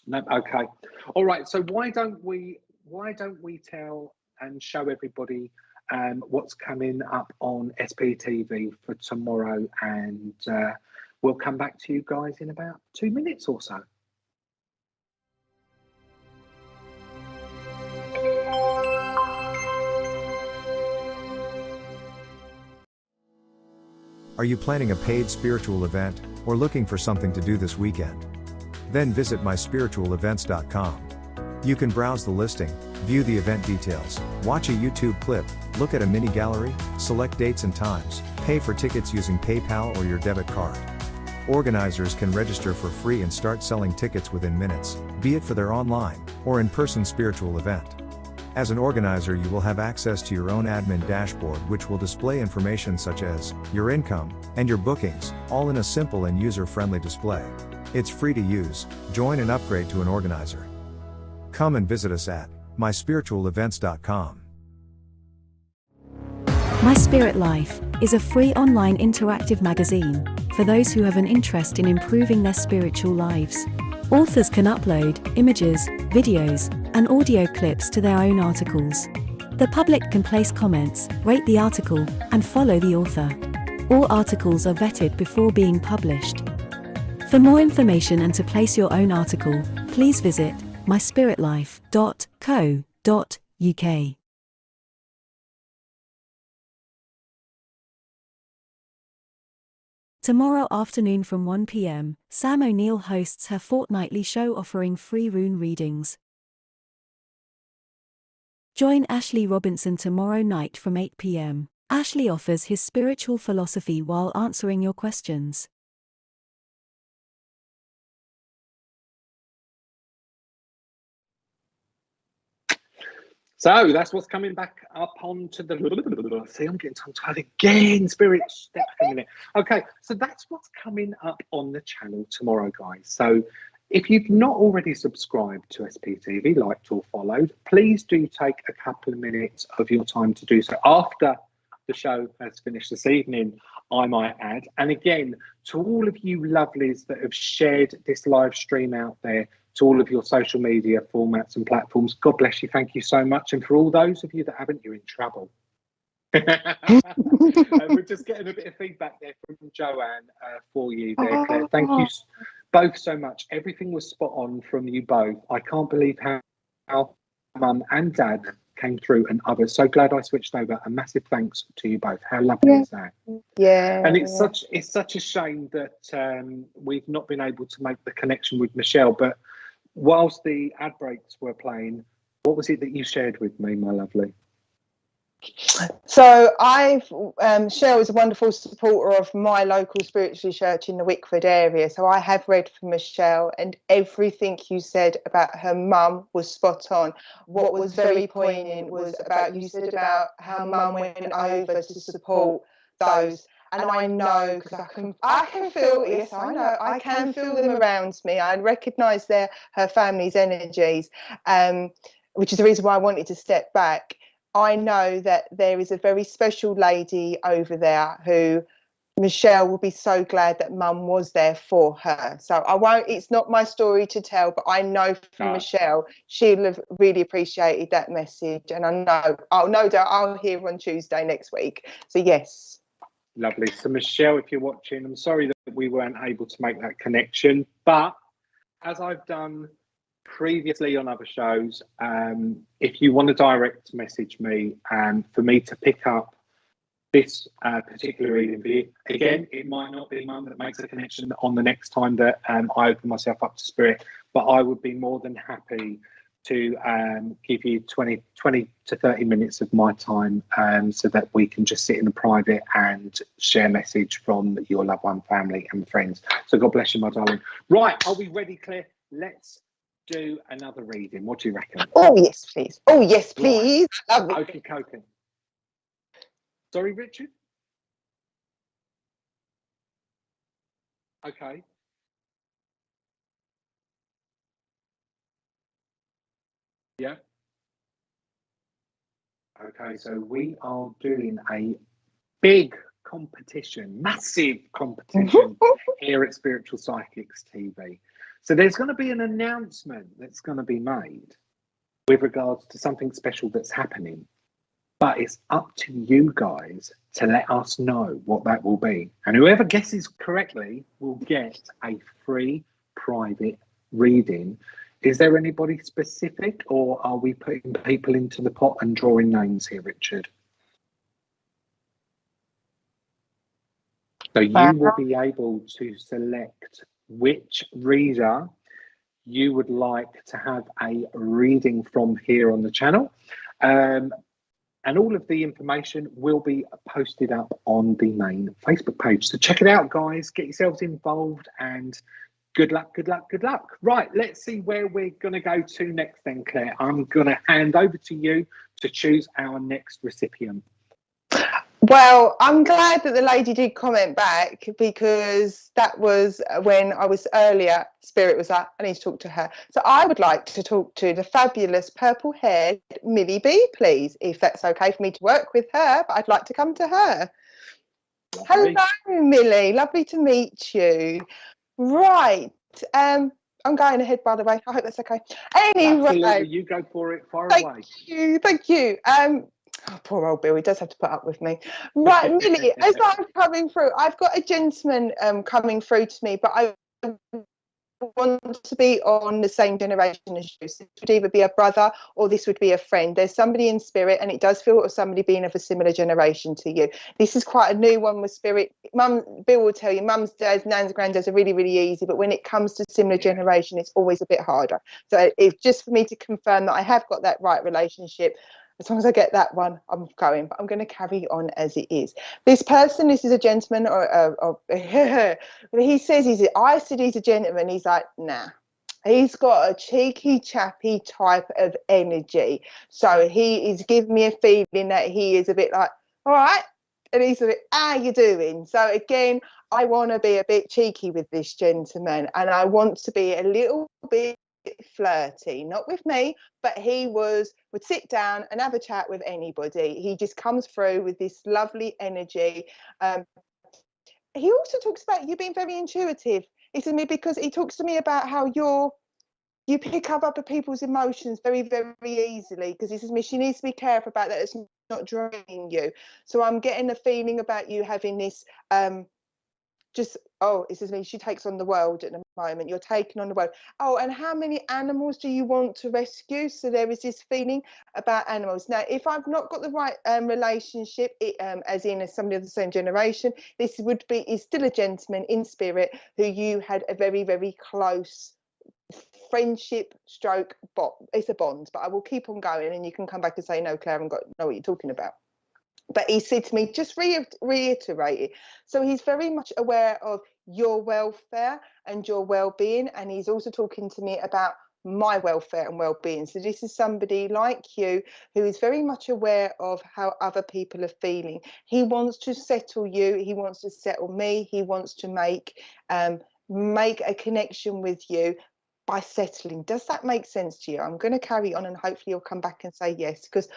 Speaker 1: No. Okay. All right. So why don't we tell and show everybody what's coming up on SPTV for tomorrow, and we'll come back to you guys in about 2 minutes or so.
Speaker 3: Are you planning a paid spiritual event or looking for something to do this weekend? Then visit myspiritualevents.com. You can browse the listing, view the event details, watch a YouTube clip, look at a mini gallery, select dates and times, pay for tickets using PayPal or your debit card. Organizers can register for free and start selling tickets within minutes, be it for their online or in-person spiritual event. As an organizer, you will have access to your own admin dashboard, which will display information such as your income and your bookings, all in a simple and user-friendly display. It's free to use. Join and upgrade to an organizer. Come and visit us at myspiritualevents.com.
Speaker 4: My Spirit Life is a free online interactive magazine for those who have an interest in improving their spiritual lives. Authors can upload images, videos, and audio clips to their own articles. The public can place comments, rate the article, and follow the author. All articles are vetted before being published. For more information and to place your own article, please visit myspiritlife.co.uk. Tomorrow afternoon from 1 p.m, Sam O'Neill hosts her fortnightly show offering free rune readings. Join Ashley Robinson tomorrow night from 8 p.m. Ashley offers his spiritual philosophy while answering your questions.
Speaker 1: So that's what's coming back up onto the. See, I'm getting tongue-tied again. Spirit, step back a minute. Okay, so that's what's coming up on the channel tomorrow, guys. So If you've not already subscribed to SPTV, liked or followed, please do take a couple of minutes of your time to do so after the show has finished this evening, I might add. And again, to all of you lovelies that have shared this live stream out there, to all of your social media formats and platforms, God bless you. Thank you so much. And for all those of you that haven't, you're in trouble. We're just getting a bit of feedback there from Joanne for you there, Claire. Thank you both so much. Everything was spot on from you both. I can't believe how Mum and Dad came through, and others. So glad I switched over. A massive thanks to you both. How lovely is that?
Speaker 2: Yeah.
Speaker 1: And it's such a shame that we've not been able to make the connection with Michelle. But whilst the ad breaks were playing, what was it that you shared with me, my lovely?
Speaker 2: So Cheryl is a wonderful supporter of my local spiritual church in the Wickford area. So I have read from Michelle, and everything you said about her mum was spot on. What was very poignant was about, you said about how mum went over to support those. And I know, because I can feel, yes, I know, I can feel them around me. I recognise her family's energies, which is the reason why I wanted to step back. I know that there is a very special lady over there who Michelle will be so glad that Mum was there for her. So it's not my story to tell, but I know from Michelle, she'll have really appreciated that message. And I know, no doubt I'll hear on Tuesday next week. So yes.
Speaker 1: Lovely. So Michelle, if you're watching, I'm sorry that we weren't able to make that connection, but as I've done previously on other shows, if you want to direct message me for me to pick up this particular reading for you, again, it might not be Mum that makes a connection on the next time that I open myself up to spirit, but I would be more than happy to give you 20 to 30 minutes of my time so that we can just sit in a private and share message from your loved one, family and friends. So God bless you, my darling. Right, are we ready, Claire? Let's do another reading. What do you reckon?
Speaker 2: Oh yes, please. Oh yes, please.
Speaker 1: Right. Okay, Coken. Sorry, Richard. Okay. Yeah. Okay, so we are doing a big competition, massive competition here at Spiritual Psychics TV. So there's going to be an announcement that's going to be made with regards to something special that's happening. But it's up to you guys to let us know what that will be. And whoever guesses correctly will get a free private reading. Is there anybody specific, or are we putting people into the pot and drawing names here, Richard? So you will be able to select which reader you would like to have a reading from here on the channel. And all of the information will be posted up on the main Facebook page. So check it out, guys. Get yourselves involved and good luck, good luck, good luck. Right, let's see where we're going to go to next then, Claire. I'm going to hand over to you to choose our next recipient.
Speaker 2: Well, I'm glad that the lady did comment back, because that was when I was earlier, Spirit was like, I need to talk to her. So I would like to talk to the fabulous purple-haired Millie B, please, if that's okay for me to work with her, but I'd like to come to her. Lovely. Hello, Millie. Lovely to meet you. Right. I'm going ahead, by the way. I hope that's okay. Anyway.
Speaker 1: Absolutely. You go for it. Far away.
Speaker 2: Thank you. Thank you. Oh, poor old Bill, he does have to put up with me. Right, Millie, as I'm coming through, I've got a gentleman coming through to me, but I want to be on the same generation as you. So this would either be a brother or this would be a friend. There's somebody in spirit, and it does feel of somebody being of a similar generation to you. This is quite a new one with spirit. Bill will tell you, mums, dads, nans, granddads are really, really easy, but when it comes to similar generation, it's always a bit harder. So it's just for me to confirm that I have got that right relationship. As long as I get that one, I'm going, but I'm going to carry on as it is. This is a gentleman, he says I said he's a gentleman. He's like, nah. He's got a cheeky, chappy type of energy. So he is giving me a feeling that he is a bit like, all right, And he's like, how you doing? So again, I want to be a bit cheeky with this gentleman, and I want to be a little bit flirty, not with me, but he would sit down and have a chat with anybody. He just comes through with this lovely energy. He also talks about you being very intuitive. He said to me, because he talks to me about how you pick up other people's emotions very, very easily, because he says to me, she needs to be careful about that, it's not draining you. So I'm getting a feeling about you having this it says to me, she takes on the world at the moment, you're taking on the world. Oh, and how many animals do you want to rescue? So there is this feeling about animals. Now, if I've not got the right relationship, as in somebody of the same generation, this is still a gentleman in spirit who you had a very, very close friendship stroke bond. It's a bond, but I will keep on going, and you can come back and say, no, Claire, I haven't know what you're talking about. But he said to me, just reiterate it. So he's very much aware of your welfare and your well-being, and he's also talking to me about my welfare and well-being. So this is somebody like you who is very much aware of how other people are feeling. He wants to settle you, he wants to settle me, he wants to make a connection with you by settling. Does that make sense to you? I'm going to carry on, and hopefully you'll come back and say yes, because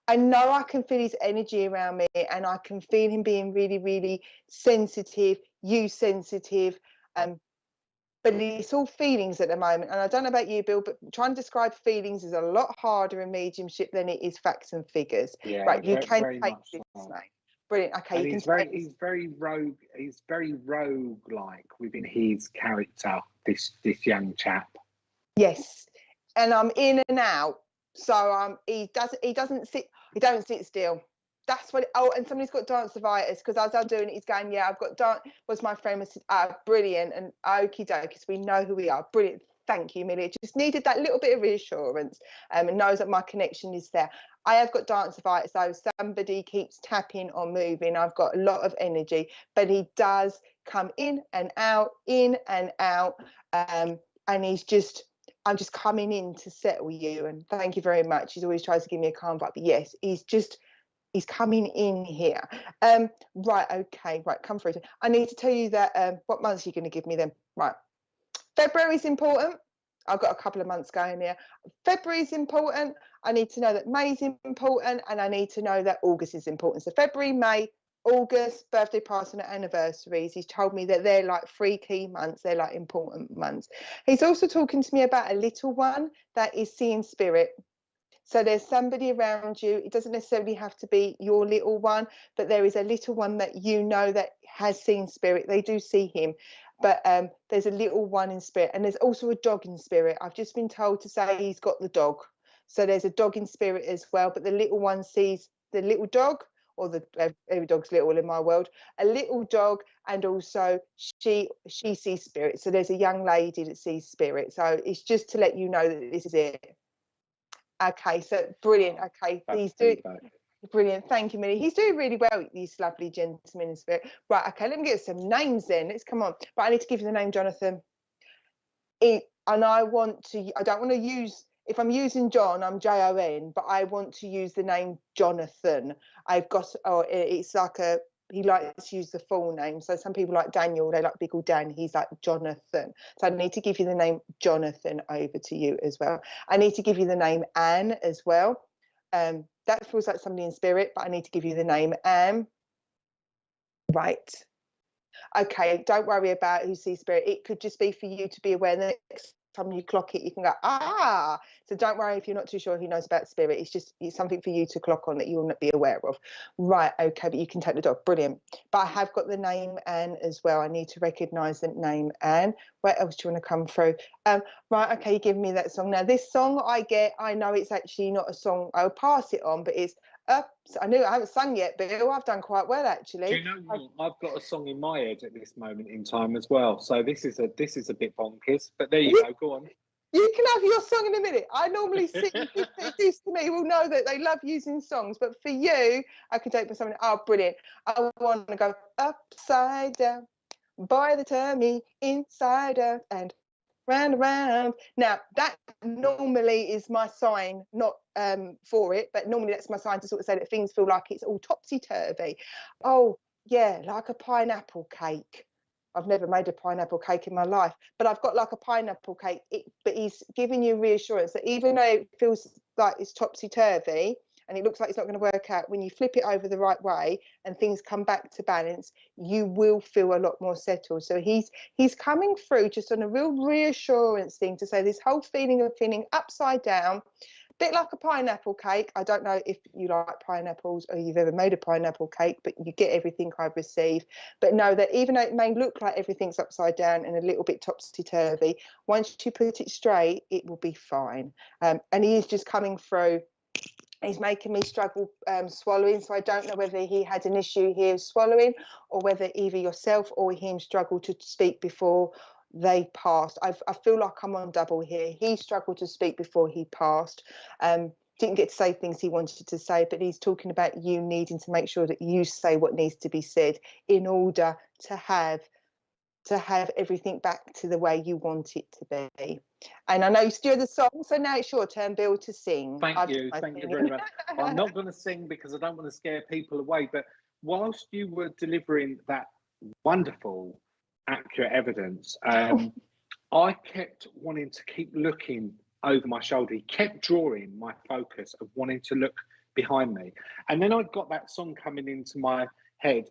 Speaker 2: I know I can feel his energy around me, and I can feel him being really, really sensitive, sensitive. But it's all feelings at the moment. And I don't know about you, Bill, but trying to describe feelings is a lot harder in mediumship than it is facts and figures.
Speaker 1: Yeah,
Speaker 2: right, you can
Speaker 1: very
Speaker 2: take
Speaker 1: much
Speaker 2: this
Speaker 1: so.
Speaker 2: name. Brilliant. Okay,
Speaker 1: and
Speaker 2: you
Speaker 1: he's
Speaker 2: can
Speaker 1: very,
Speaker 2: take
Speaker 1: he's very rogue. He's very rogue-like within his character. This young chap.
Speaker 2: Yes, and I'm in and out. So he doesn't sit still. That's what. And somebody's got danceitis, because as I'm doing it, he's going, yeah, I've got dance. Was my friend was brilliant, and okie dokie, so we know who we are. Brilliant. Thank you, Millie. Just needed that little bit of reassurance, and knows that my connection is there. I have got danceitis, so somebody keeps tapping or moving. I've got a lot of energy, but he does come in and out, and I'm just coming in to settle you, and thank you very much. He's always tries to give me a calm vibe, but yes, he's coming in here. Right, okay, right, come through. I need to tell you that what months are you going to give me then? Right, February is important. I've got a couple of months going here. February is important. I need to know that May is important, and I need to know that August is important. So February, May, August, birthday, passing, and anniversaries. He's told me that they're like 3 key months. They're like important months. He's also talking to me about a little one that is seeing spirit. So there's somebody around you. It doesn't necessarily have to be your little one, but there is a little one that you know that has seen spirit. They do see him, but there's a little one in spirit, and there's also a dog in spirit. I've just been told to say he's got the dog. So there's a dog in spirit as well, but the little one sees the little dog, or every dog's little in my world, a little dog, and also she sees spirit. So there's a young lady that sees spirit. So it's just to let you know that this is it. Okay, so brilliant. Okay, he's doing brilliant. Thank you, Millie. He's doing really well, these lovely gentlemen in spirit. Right, okay, let me get some names then. Let's come on. But I need to give you the name Jonathan. And I don't want to use, if I'm using John, I'm Jon, but I want to use the name Jonathan. It's like he likes to use the full name. So some people like Daniel, they like to be called Dan. He's like Jonathan. So I need to give you the name Jonathan over to you as well. I need to give you the name Anne as well. That feels like somebody in spirit, but I need to give you the name Anne. Right. Okay, don't worry about who sees spirit. It could just be for you to be aware that next time you clock it, you can go, so don't worry if you're not too sure who knows about spirit. It's something for you to clock on that you will not be aware of. Right, okay, but you can take the dog. Brilliant. But I have got the name Anne as well. I need to recognise the name Anne. Where else do you want to come through? Right, okay, you give me that song. Now this song I know it's actually not a song, I'll pass it on, but it's I haven't sung yet, Bill. I've done quite well actually.
Speaker 1: Do you know what? I've got a song in my head at this moment in time as well. So this is a bit bonkers, but there you go. Go on.
Speaker 2: You can have your song in a minute. I normally sing. This to me will know that they love using songs, but for you, I could take for something. Oh, brilliant! I want to go upside down, boy, they turn me inside out and round and round. Now that normally is my sign, not for it, but normally that's my sign to sort of say that things feel like it's all topsy-turvy. Oh yeah, like a pineapple cake. I've never made a pineapple cake in my life, but I've got like a pineapple cake. But he's giving you reassurance that even though it feels like it's topsy-turvy and it looks like it's not going to work out, when you flip it over the right way and things come back to balance, you will feel a lot more settled. So he's coming through just on a real reassurance thing to say this whole feeling of feeling upside down, bit like a pineapple cake. I don't know if you like pineapples or you've ever made a pineapple cake, but you get everything I receive. But know that even though it may look like everything's upside down and a little bit topsy-turvy, once you put it straight, it will be fine. And he is just coming through. He's making me struggle swallowing, so I don't know whether he had an issue here swallowing or whether either yourself or him struggled to speak before they passed. I feel like I'm on double here. He struggled to speak before he passed. Didn't get to say things he wanted to say, but he's talking about you needing to make sure that you say what needs to be said in order to have everything back to the way you want it to be. And I know you steer the song, so now it's your turn, Bill, to sing.
Speaker 1: Thank you very much. I'm not going to sing because I don't want to scare people away, but whilst you were delivering that wonderful, accurate evidence, I kept wanting to keep looking over my shoulder. He kept drawing my focus of wanting to look behind me. And then I got that song coming into my head,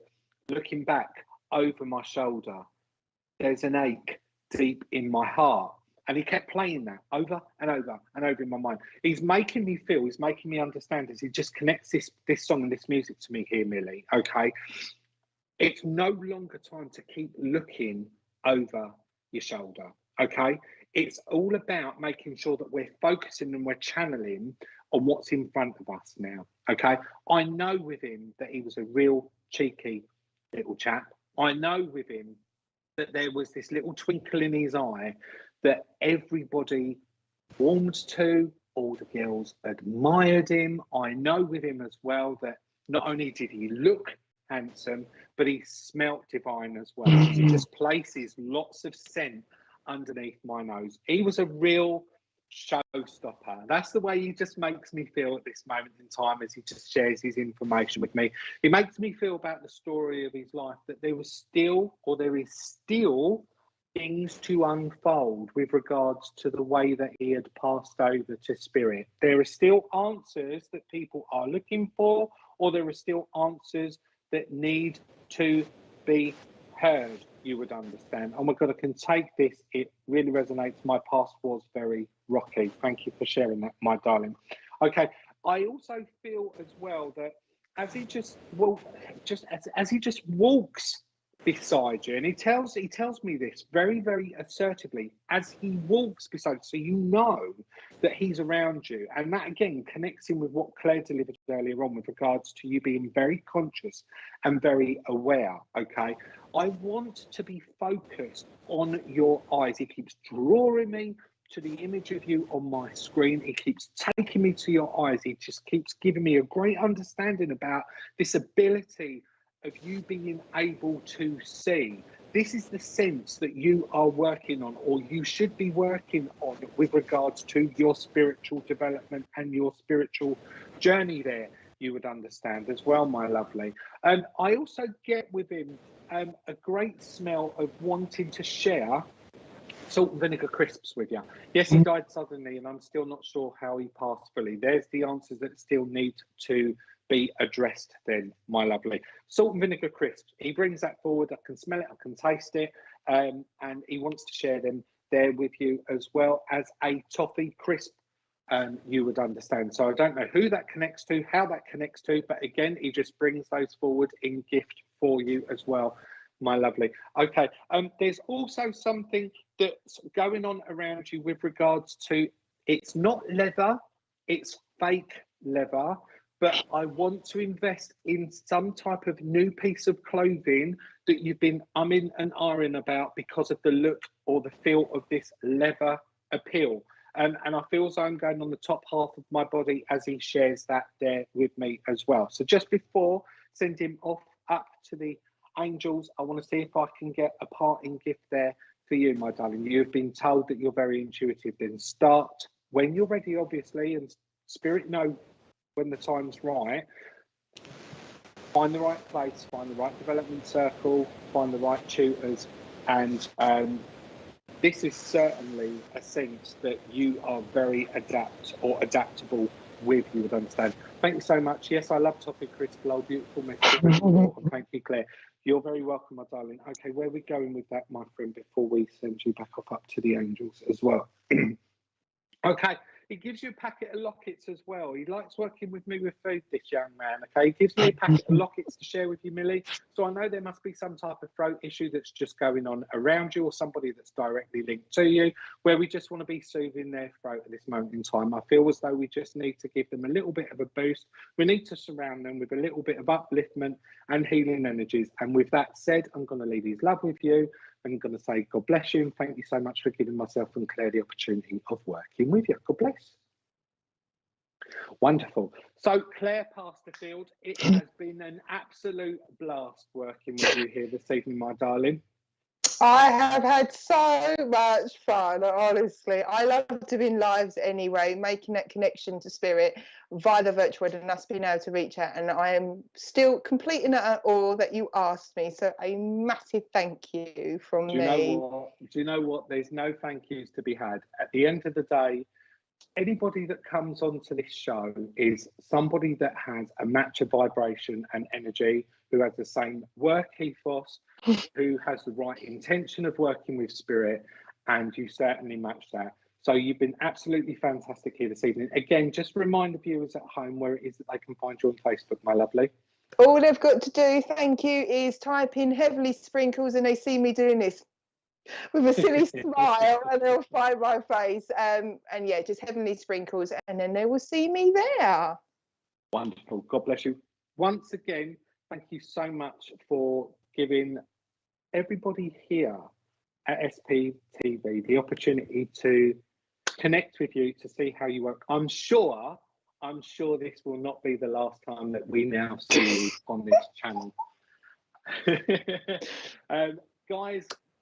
Speaker 1: looking back over my shoulder. There's an ache deep in my heart. And he kept playing that over and over and over in my mind. He's making me feel, he's making me understand as he just connects this song and this music to me here, Millie, okay? It's no longer time to keep looking over your shoulder, okay? It's all about making sure that we're focusing and we're channeling on what's in front of us now, okay? I know with him that he was a real cheeky little chap. I know with him that there was this little twinkle in his eye that everybody warmed to, all the girls admired him. I know with him as well that not only did he look handsome, but he smelt divine as well. He just places lots of scent underneath my nose. He was a real showstopper. That's the way he just makes me feel at this moment in time as he just shares his information with me. It makes me feel about the story of his life that there was still, or there is still, things to unfold with regards to the way that he had passed over to spirit. There are still answers that people are looking for, or there are still answers that need to be heard, you would understand. And we're going to take this. It really resonates. My past was very rocky. Thank you for sharing that, my darling. Okay, I also feel as well that as he just as he just walks beside you, and he tells me this very, very assertively as he walks beside you, so you know that he's around you. And that again connects in with what Claire delivered earlier on with regards to you being very conscious and very aware. Okay, I want to be focused on your eyes. He keeps drawing me to the image of you on my screen. He keeps taking me to your eyes. He just keeps giving me a great understanding about this ability of you being able to see. This is the sense that you are working on, or you should be working on, with regards to your spiritual development and your spiritual journey there, you would understand as well, my lovely. I also get with him a great smell of wanting to share salt and vinegar crisps with you. Yes, he died suddenly, and I'm still not sure how he passed fully. There's the answers that still need to be addressed then, my lovely. Salt and vinegar crisps. He brings that forward. I can smell it, I can taste it, and he wants to share them there with you, as well as a toffee crisp, you would understand. So I don't know who that connects to, how that connects to, but again, he just brings those forward in gift for you as well, my lovely. Okay, there's also something that's going on around you with regards to, it's not leather, it's fake leather, but I want to invest in some type of new piece of clothing that you've been umming and ahhing about because of the look or the feel of this leather appeal. And I feel as though I'm going on the top half of my body as he shares that there with me as well. So just before sending him off up to the angels, I want to see if I can get a parting gift there for you, my darling. You've been told that you're very intuitive. Then start when you're ready, obviously, and spirit know when the time's right. Find the right place, find the right development circle, find the right tutors, and this is certainly a sense that you are very adaptable with, you would understand. Thank you so much. Yes, I love topic critical, old beautiful message. Thank you, Claire. You're very welcome, my darling. Okay, where are we going with that, my friend, before we send you back up to the angels as well? Okay, he gives you a packet of lockets as well. He likes working with me with food, this young man, okay? He gives me a packet of lockets to share with you, Millie. So I know there must be some type of throat issue that's just going on around you, or somebody that's directly linked to you, where we just want to be soothing their throat at this moment in time. I feel as though we just need to give them a little bit of a boost. We need to surround them with a little bit of upliftment and healing energies. And with that said, I'm going to leave his love with you. I'm going to say God bless you, and thank you so much for giving myself and Claire the opportunity of working with you. God bless. Wonderful. So Claire Pasterfield, it has been an absolute blast working with you here this evening, my darling.
Speaker 2: I have had so much fun, honestly. I love doing lives anyway, making that connection to spirit via the virtual world and us being able to reach out. And I am still completing it all that you asked me. So a massive thank you from me.
Speaker 1: Do you know what? There's no thank yous to be had. At the end of the day, anybody that comes onto this show is somebody that has a match of vibration and energy, who has the same work ethos, who has the right intention of working with spirit, and you certainly match that. So you've been absolutely fantastic here this evening. Again, just remind the viewers at home where it is that they can find you on Facebook, my lovely.
Speaker 2: All they've got to do, thank you, is type in Heavenly Sprinkles and they see me doing this with a silly smile, and they'll find my face. And yeah, just Heavenly Sprinkles, and then they will see me there.
Speaker 1: Wonderful. God bless you. Once again, thank you so much for giving everybody here at SPTV the opportunity to connect with you, to see how you work. I'm sure this will not be the last time that we now see you on this channel.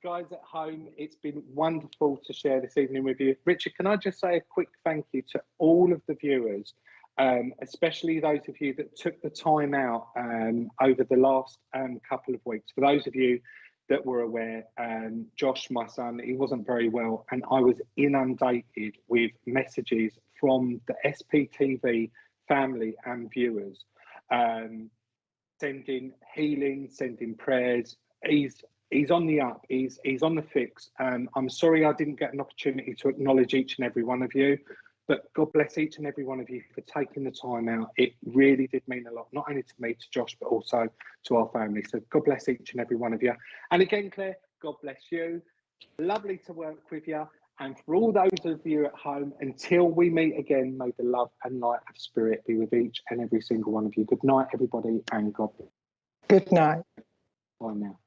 Speaker 1: Guys at home, it's been wonderful to share this evening with you. Richard, can I just say a quick thank you to all of the viewers, especially those of you that took the time out over the last couple of weeks. For those of you that were aware, Josh, my son, he wasn't very well, and I was inundated with messages from the SPTV family and viewers, sending healing, sending prayers. He's on the up, he's on the fix. I'm sorry I didn't get an opportunity to acknowledge each and every one of you, but God bless each and every one of you for taking the time out. It really did mean a lot, not only to me, to Josh, but also to our family. So God bless each and every one of you. And again, Claire, God bless you. Lovely to work with you. And for all those of you at home, until we meet again, may the love and light of spirit be with each and every single one of you. Good night, everybody, and God bless.
Speaker 2: Good night.
Speaker 1: Bye now.